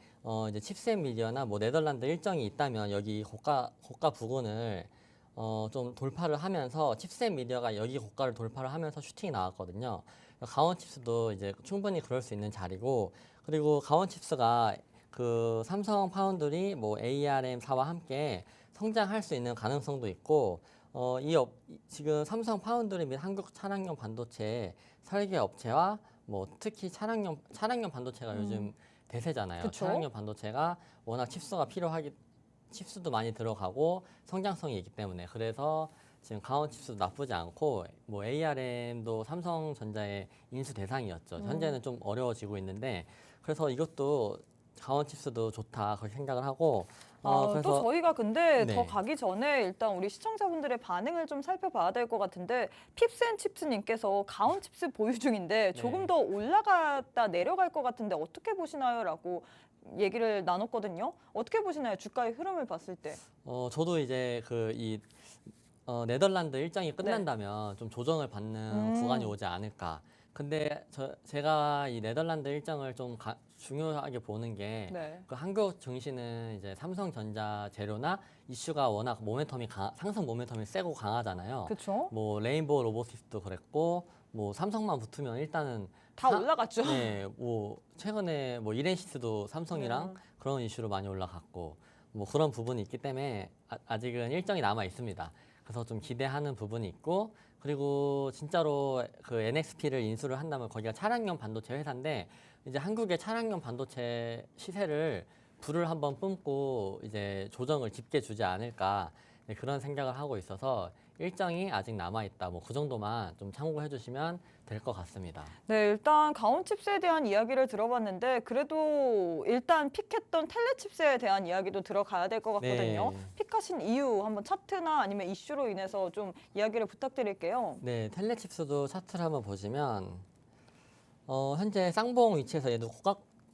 [SPEAKER 2] 이제 칩셋 미디어나 뭐 네덜란드 일정이 있다면 여기 고가 부근을 좀 돌파를 하면서 칩셋 미디어가 여기 고가를 돌파를 하면서 슈팅이 나왔거든요. 가온칩스도 이제 충분히 그럴 수 있는 자리고, 그리고 가온칩스가 그 삼성 파운드리 뭐 ARM4와 함께 성장할 수 있는 가능성도 있고, 지금 삼성 파운드리 및 한국 차량용 반도체 설계 업체와 뭐 특히 차량용 반도체가 요즘 대세잖아요.
[SPEAKER 1] 그쵸?
[SPEAKER 2] 차량용 반도체가 워낙 칩스도 많이 들어가고 성장성이 있기 때문에, 그래서 지금 가온 칩스도 나쁘지 않고, 뭐 ARM도 삼성전자의 인수 대상이었죠. 현재는 좀 어려워지고 있는데, 그래서 이것도 가온 칩스도 좋다 그렇게 생각을 하고,
[SPEAKER 1] 또 저희가 근데
[SPEAKER 2] 네.
[SPEAKER 1] 더 가기 전에 일단 우리 시청자분들의 반응을 좀 살펴봐야 될 것 같은데, 핍스앤칩스님께서 가온칩스 보유 중인데 조금
[SPEAKER 2] 네.
[SPEAKER 1] 더 올라갔다 내려갈 것 같은데 어떻게 보시나요? 라고 얘기를 나눴거든요. 어떻게 보시나요? 주가의 흐름을 봤을 때.
[SPEAKER 2] 저도 이제 네덜란드 일정이 끝난다면 좀 조정을 받는 구간이 오지 않을까. 근데 제가 이 네덜란드 일정을 좀 중요하게 보는 게,
[SPEAKER 1] 네.
[SPEAKER 2] 그 한국 증시는 이제 삼성전자 재료나 이슈가 워낙 상승 모멘텀이 세고 강하잖아요.
[SPEAKER 1] 그렇죠?
[SPEAKER 2] 뭐 레인보우 로보티스도 그랬고, 뭐 삼성만 붙으면 일단은
[SPEAKER 1] 다 올라갔죠.
[SPEAKER 2] 네, 뭐 최근에 뭐 이렌시스도 삼성이랑
[SPEAKER 1] 네.
[SPEAKER 2] 그런 이슈로 많이 올라갔고, 뭐 그런 부분이 있기 때문에 아직은 일정이 남아 있습니다. 그래서 좀 기대하는 부분이 있고, 그리고 진짜로 그 NXP를 인수를 한다면 거기가 차량용 반도체 회사인데, 이제 한국의 차량용 반도체 시세를 불을 한번 뿜고 이제 조정을 깊게 주지 않을까, 네, 그런 생각을 하고 있어서 일정이 아직 남아 있다. 뭐 그 정도만 좀 참고해 주시면 될 것 같습니다.
[SPEAKER 1] 네, 일단 가온칩스에 대한 이야기를 들어봤는데 그래도 일단 픽했던 텔레칩스에 대한 이야기도 들어가야 될 것 같거든요.
[SPEAKER 2] 네.
[SPEAKER 1] 픽하신 이유 한번 차트나 아니면 이슈로 인해서 좀 이야기를 부탁드릴게요.
[SPEAKER 2] 네, 텔레칩스도 차트를 한번 보시면 현재 쌍봉 위치에서 얘도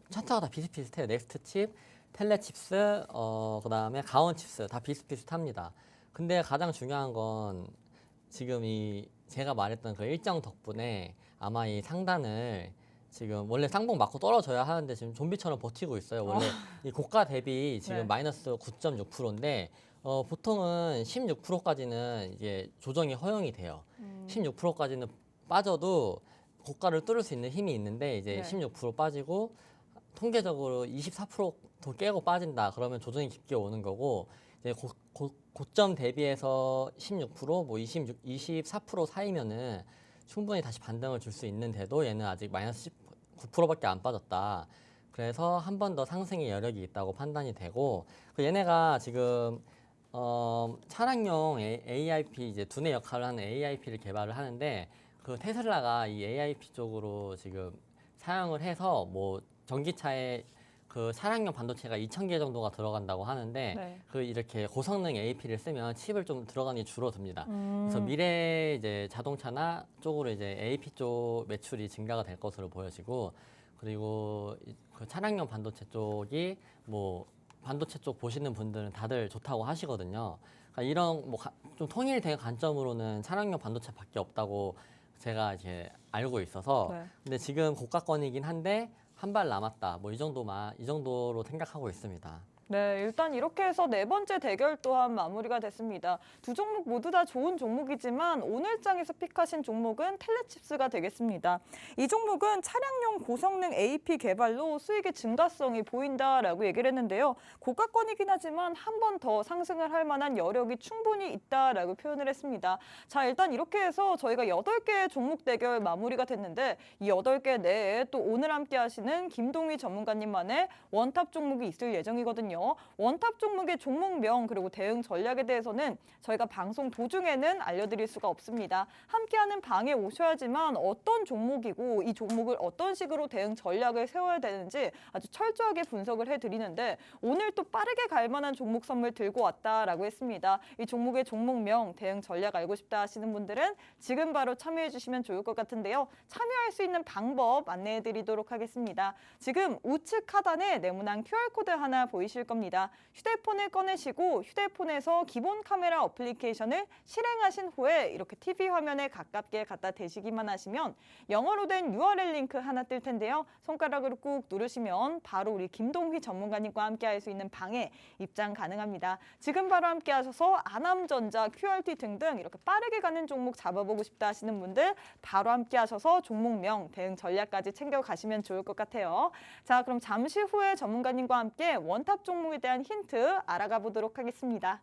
[SPEAKER 2] 차트가 다 비슷비슷해요. 넥스트칩, 텔레칩스, 그다음에 가온칩스 다 비슷비슷합니다. 근데 가장 중요한 건 지금 제가 말했던 그 일정 덕분에 아마 이 상단을 지금 원래 쌍봉 맞고 떨어져야 하는데 지금 좀비처럼 버티고 있어요. 원래 이 고가 대비 지금
[SPEAKER 1] 네.
[SPEAKER 2] 마이너스 9.6%인데 보통은 16%까지는 이제 조정이 허용이 돼요. 16%까지는 빠져도 고가를 뚫을 수 있는 힘이 있는데, 이제
[SPEAKER 1] 네.
[SPEAKER 2] 16% 빠지고 통계적으로 24%더 깨고 빠진다 그러면 조정이 깊게 오는 거고, 이제 고점 대비해서 16%, 뭐 24% 사이면은 충분히 다시 반등을 줄 수 있는데도 얘는 아직 마이너스 19%밖에 안 빠졌다. 그래서 한 번 더 상승의 여력이 있다고 판단이 되고, 얘네가 지금 차량용 AIP 이제 두뇌 역할을 하는 AIP를 개발을 하는데, 그 테슬라가 이 AIP 쪽으로 지금 사용을 해서 뭐 전기차에 그 차량용 반도체가 2,000개 정도가 들어간다고 하는데,
[SPEAKER 1] 네.
[SPEAKER 2] 그 이렇게 고성능 AP를 쓰면 칩을 좀 들어가는 게 줄어듭니다. 그래서 미래 이제 자동차나 쪽으로 이제 AP 쪽 매출이 증가가 될 것으로 보여지고, 그리고 그 차량용 반도체 쪽이 뭐 반도체 쪽 보시는 분들은 다들 좋다고 하시거든요. 그러니까 이런 뭐 좀 통일된 관점으로는 차량용 반도체밖에 없다고 제가 이제 알고 있어서,
[SPEAKER 1] 네.
[SPEAKER 2] 근데 지금 고가권이긴 한데 한 발 남았다. 뭐 이 정도로 생각하고 있습니다.
[SPEAKER 1] 네, 일단 이렇게 해서 네 번째 대결 또한 마무리가 됐습니다. 두 종목 모두 다 좋은 종목이지만 오늘 장에서 픽하신 종목은 텔레칩스가 되겠습니다. 이 종목은 차량용 고성능 AP 개발로 수익의 증가성이 보인다라고 얘기를 했는데요. 고가권이긴 하지만 한 번 더 상승을 할 만한 여력이 충분히 있다라고 표현을 했습니다. 자, 일단 이렇게 해서 저희가 8개의 종목 대결 마무리가 됐는데, 이 8개 내에 또 오늘 함께 하시는 김동휘 전문가님만의 원탑 종목이 있을 예정이거든요. 원탑 종목의 종목명 그리고 대응 전략에 대해서는 저희가 방송 도중에는 알려드릴 수가 없습니다. 함께하는 방에 오셔야지만 어떤 종목이고 이 종목을 어떤 식으로 대응 전략을 세워야 되는지 아주 철저하게 분석을 해드리는데, 오늘 또 빠르게 갈 만한 종목 선물 들고 왔다라고 했습니다. 이 종목의 종목명, 대응 전략 알고 싶다 하시는 분들은 지금 바로 참여해 주시면 좋을 것 같은데요. 참여할 수 있는 방법 안내해 드리도록 하겠습니다. 지금 우측 하단에 네모난 QR코드 하나 보이실 겁니다. 휴대폰을 꺼내시고 휴대폰에서 기본 카메라 어플리케이션을 실행하신 후에 이렇게 TV 화면에 가깝게 갖다 대시기만 하시면 영어로 된 URL 링크 하나 뜰 텐데요. 손가락으로 꾹 누르시면 바로 우리 김동휘 전문가님과 함께 할 수 있는 방에 입장 가능합니다. 지금 바로 함께 하셔서 아남전자, QRT 등등 이렇게 빠르게 가는 종목 잡아보고 싶다 하시는 분들 바로 함께 하셔서 종목명, 대응 전략까지 챙겨가시면 좋을 것 같아요. 자, 그럼 잠시 후에 전문가님과 함께 원탑 종목에 대한 힌트 알아가 보도록 하겠습니다.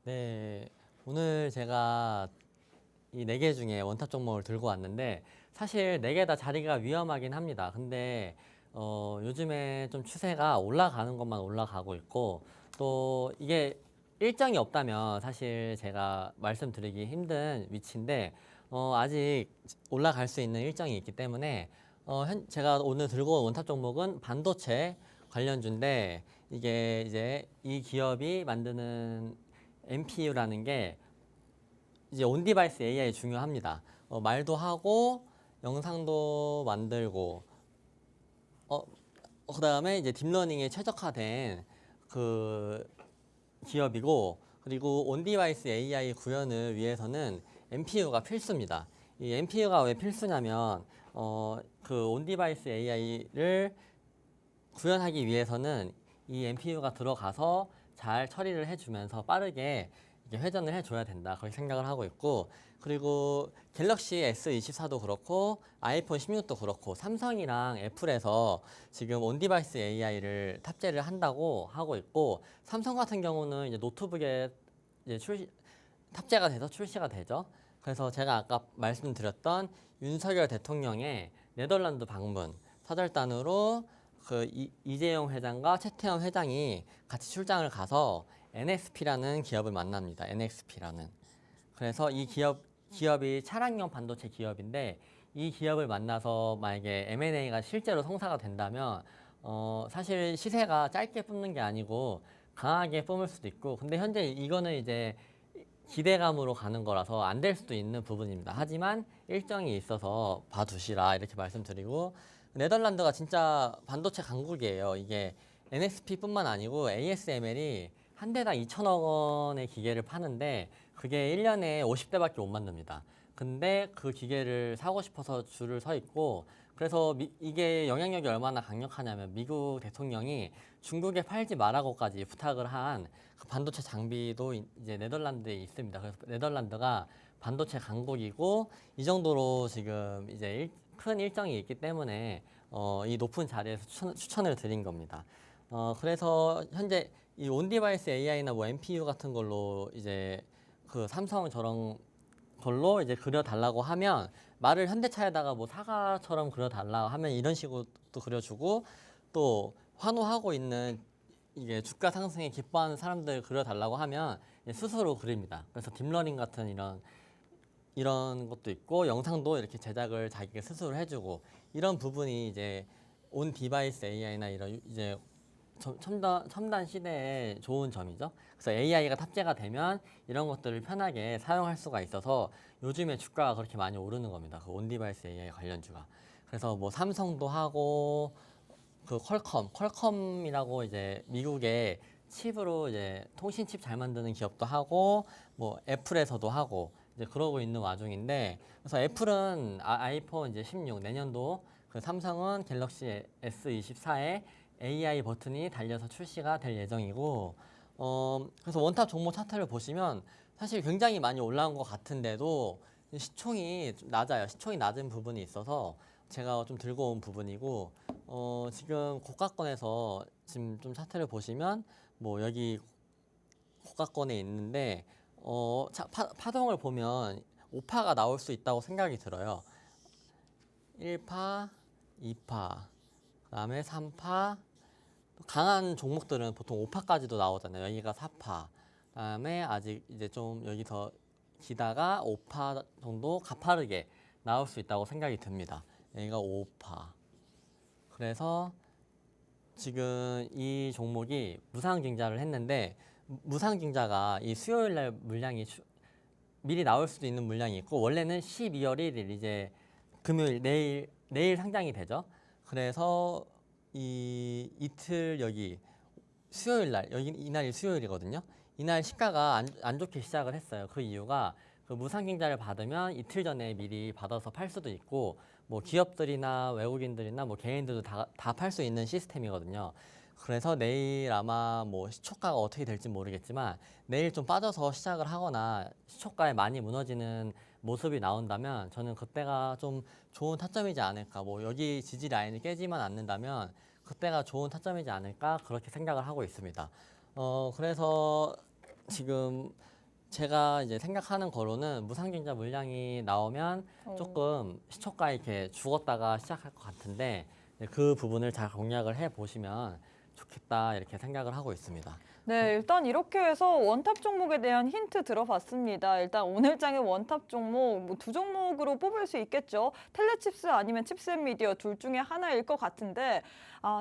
[SPEAKER 2] 네, 오늘 제가 이 4개 중에 원탑 종목을 들고 왔는데 사실 4개 다 자리가 위험하긴 합니다. 근데 요즘에 좀 추세가 올라가는 것만 올라가고 있고 또 이게 일정이 없다면 사실 제가 말씀드리기 힘든 위치인데 아직 올라갈 수 있는 일정이 있기 때문에 제가 오늘 들고 온 원탑 종목은 반도체 관련주인데 이게 이제 이 기업이 만드는 NPU라는 게 이제 온디바이스 AI 중요합니다. 말도 하고 영상도 만들고 그다음에 이제 딥러닝에 최적화된 그 기업이고 그리고 온디바이스 AI 구현을 위해서는 NPU가 필수입니다. 이 NPU가 왜 필수냐면 그 온디바이스 AI를 구현하기 위해서는 이 NPU가 들어가서 잘 처리를 해주면서 빠르게 이게 회전을 해줘야 된다 그렇게 생각을 하고 있고 그리고 갤럭시 S24도 그렇고 아이폰 16도 그렇고 삼성이랑 애플에서 지금 온디바이스 AI를 탑재를 한다고 하고 있고 삼성 같은 경우는 이제 노트북에 이제 탑재가 돼서 출시가 되죠. 그래서 제가 아까 말씀드렸던 윤석열 대통령의 네덜란드 방문 사절단으로 그 이재용 회장과 최태원 회장이 같이 출장을 가서 NXP라는 기업을 만납니다. NXP라는. 그래서 이 기업이 차량용 반도체 기업인데 이 기업을 만나서 만약에 M&A가 실제로 성사가 된다면 사실 시세가 짧게 뿜는 게 아니고 강하게 뿜을 수도 있고 근데 현재 이거는 이제 기대감으로 가는 거라서 안 될 수도 있는 부분입니다. 하지만 일정이 있어서 봐두시라 이렇게 말씀드리고 네덜란드가 진짜 반도체 강국이에요. 이게 NXP뿐만 아니고 ASML이 한 대당 2천억 원의 기계를 파는데 그게 1년에 50대밖에 못 만듭니다. 근데 그 기계를 사고 싶어서 줄을 서 있고 그래서 이게 영향력이 얼마나 강력하냐면 미국 대통령이 중국에 팔지 말라고까지 부탁을 한 그 반도체 장비도 이제 네덜란드에 있습니다. 그래서 네덜란드가 반도체 강국이고 이 정도로 지금 이제 큰 일정이 있기 때문에 이 높은 자리에서 추천을 드린 겁니다. 그래서 현재 이 온디바이스 AI나 뭐 NPU 같은 걸로 이제 그 삼성 저런 걸로 이제 그려달라고 하면 말을 현대차에다가 뭐 사과처럼 그려달라 하면 이런 식으로 또 그려주고 또 환호하고 있는 이게 주가 상승에 기뻐하는 사람들 그려달라고 하면 스스로 그립니다. 그래서 딥러닝 같은 이런 것도 있고 영상도 이렇게 제작을 자기가 스스로 해주고 이런 부분이 이제 온 디바이스 AI나 이런 이제 첨단 시대의 좋은 점이죠. 그래서 AI가 탑재가 되면 이런 것들을 편하게 사용할 수가 있어서 요즘에 주가가 그렇게 많이 오르는 겁니다. 그 온 디바이스 AI 관련주가. 그래서 뭐 삼성도 하고 그 퀄컴이라고 이제 미국의 칩으로 이제 통신 칩 잘 만드는 기업도 하고 뭐 애플에서도 하고 이제 그러고 있는 와중인데 그래서 애플은 아이폰 이제 16 내년도 그 삼성은 갤럭시 S24에 AI 버튼이 달려서 출시가 될 예정이고 그래서 원탑 종목 차트를 보시면 사실 굉장히 많이 올라온 것 같은데도 시총이 좀 낮아요. 시총이 낮은 부분이 있어서 제가 좀 들고 온 부분이고 지금 고가권에서 지금 좀 차트를 보시면 뭐 여기 고가권에 있는데 파동을 보면 5파가 나올 수 있다고 생각이 들어요. 1파, 2파, 그다음에 3파. 강한 종목들은 보통 5파까지도 나오잖아요. 여기가 4파. 그다음에 아직 이제 좀 여기서 기다가 5파 정도 가파르게 나올 수 있다고 생각이 듭니다. 여기가 5파. 그래서 지금 이 종목이 무상증자를 했는데 무상증자가 이 수요일 날 물량이 미리 나올 수도 있는 물량이 있고 원래는 12월 1일 이제 금요일 내일 상장이 되죠. 그래서 이틀 여기 수요일 날 여기 이날이 수요일이거든요. 이날 시가가 안 좋게 시작을 했어요. 그 이유가 그 무상증자를 받으면 이틀 전에 미리 받아서 팔 수도 있고 뭐 기업들이나 외국인들이나 뭐 개인들도 다 팔 수 있는 시스템이거든요. 그래서 내일 아마 뭐 시초가가 어떻게 될지 모르겠지만 내일 좀 빠져서 시작을 하거나 시초가에 많이 무너지는 모습이 나온다면 저는 그때가 좀 좋은 타점이지 않을까. 뭐 여기 지지 라인이 깨지만 않는다면 그때가 좋은 타점이지 않을까 그렇게 생각을 하고 있습니다. 그래서 지금 제가 이제 생각하는 거로는 무상증자 물량이 나오면 조금 시초가 이렇게 죽었다가 시작할 것 같은데 그 부분을 잘 공략을 해 보시면 좋겠다 이렇게 생각을 하고 있습니다.
[SPEAKER 1] 네, 일단 이렇게 해서 원탑 종목에 대한 힌트 들어봤습니다. 일단 오늘장의 원탑 종목 뭐 두 종목으로 뽑을 수 있겠죠. 텔레칩스 아니면 칩셋미디어 둘 중에 하나일 것 같은데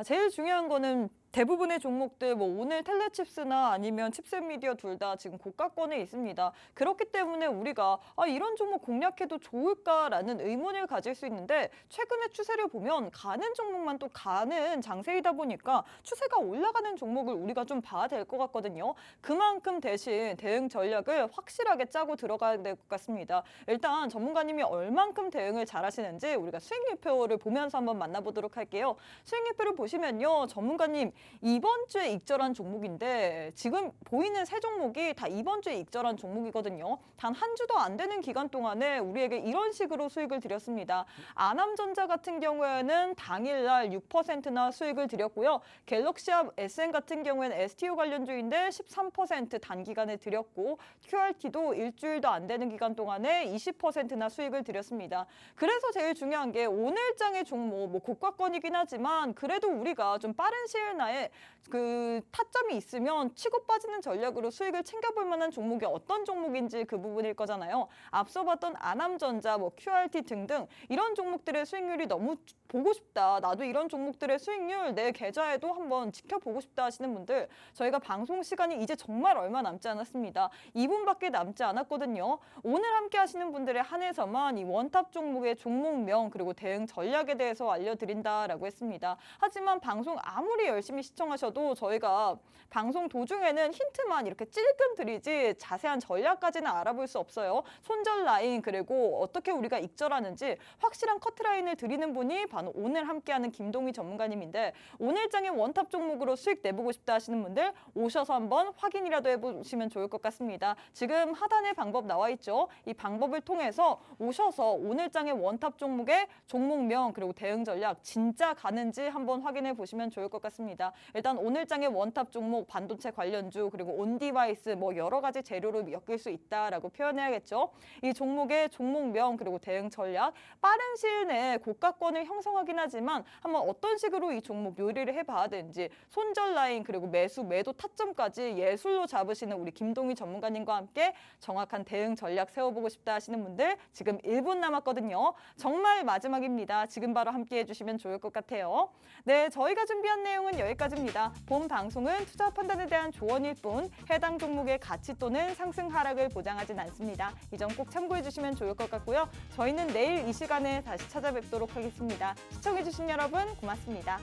[SPEAKER 1] 제일 중요한 거는 대부분의 종목들 뭐 오늘 텔레칩스나 아니면 칩셋미디어 둘 다 지금 고가권에 있습니다. 그렇기 때문에 우리가 이런 종목 공략해도 좋을까라는 의문을 가질 수 있는데 최근의 추세를 보면 가는 종목만 또 가는 장세이다 보니까 추세가 올라가는 종목을 우리가 좀 봐야 될 것 같거든요. 그만큼 대신 대응 전략을 확실하게 짜고 들어가야 될 것 같습니다. 일단 전문가님이 얼만큼 대응을 잘하시는지 우리가 수익률표를 보면서 한번 만나보도록 할게요. 수익률표를 보시면요. 전문가님 이번 주에 익절한 종목인데 지금 보이는 세 종목이 다 이번 주에 익절한 종목이거든요. 단 한 주도 안 되는 기간 동안에 우리에게 이런 식으로 수익을 드렸습니다. 아남전자 같은 경우에는 당일날 6%나 수익을 드렸고요. 갤럭시와 SN 같은 경우에는 STU 관련주인데 13% 단기간에 드렸고 QRT도 일주일도 안 되는 기간 동안에 20%나 수익을 드렸습니다. 그래서 제일 중요한 게 오늘장의 종목 뭐 고가권이긴 하지만 그래도 우리가 좀 빠른 시일 내에 그 타점이 있으면 치고 빠지는 전략으로 수익을 챙겨볼 만한 종목이 어떤 종목인지 그 부분일 거잖아요. 앞서 봤던 아남전자, 뭐 QRT 등등 이런 종목들의 수익률이 너무 보고 싶다. 나도 이런 종목들의 수익률 내 계좌에도 한번 지켜보고 싶다 하시는 분들 저희가 방송 시간이 이제 정말 얼마 남지 않았습니다. 2분밖에 남지 않았거든요. 오늘 함께 하시는 분들에 한해서만 이 원탑 종목의 종목명 그리고 대응 전략에 대해서 알려드린다라고 했습니다. 하지만 방송 아무리 열심히 시청하셔도 저희가 방송 도중에는 힌트만 이렇게 찔끔 드리지 자세한 전략까지는 알아볼 수 없어요. 손절 라인 그리고 어떻게 우리가 익절하는지 확실한 커트라인을 드리는 분이 바로 오늘 함께하는 김동희 전문가님인데 오늘장의 원탑 종목으로 수익 내보고 싶다 하시는 분들 오셔서 한번 확인이라도 해보시면 좋을 것 같습니다. 지금 하단에 방법 나와 있죠. 이 방법을 통해서 오셔서 오늘장의 원탑 종목의 종목명 그리고 대응 전략 진짜 가는지 한번 확인해 보시면 좋을 것 같습니다. 일단 오늘장의 원탑 종목 반도체 관련주 그리고 온디바이스 뭐 여러 가지 재료를 엮일 수 있다라고 표현해야겠죠. 이 종목의 종목명 그리고 대응 전략 빠른 시일 내에 고가권을 형성하긴 하지만 한번 어떤 식으로 이 종목 요리를 해봐야 되는지 손절 라인 그리고 매수 매도 타점까지 예술로 잡으시는 우리 김동희 전문가님과 함께 정확한 대응 전략 세워보고 싶다 하시는 분들 지금 1분 남았거든요. 정말 마지막입니다. 지금 바로 함께 해주시면 좋을 것 같아요. 네, 저희가 준비한 내용은 여기까지입니다. 본 방송은 투자 판단에 대한 조언일 뿐 해당 종목의 가치 또는 상승 하락을 보장하진 않습니다. 이 점 꼭 참고해 주시면 좋을 것 같고요. 저희는 내일 이 시간에 다시 찾아뵙도록 하겠습니다. 시청해 주신 여러분 고맙습니다.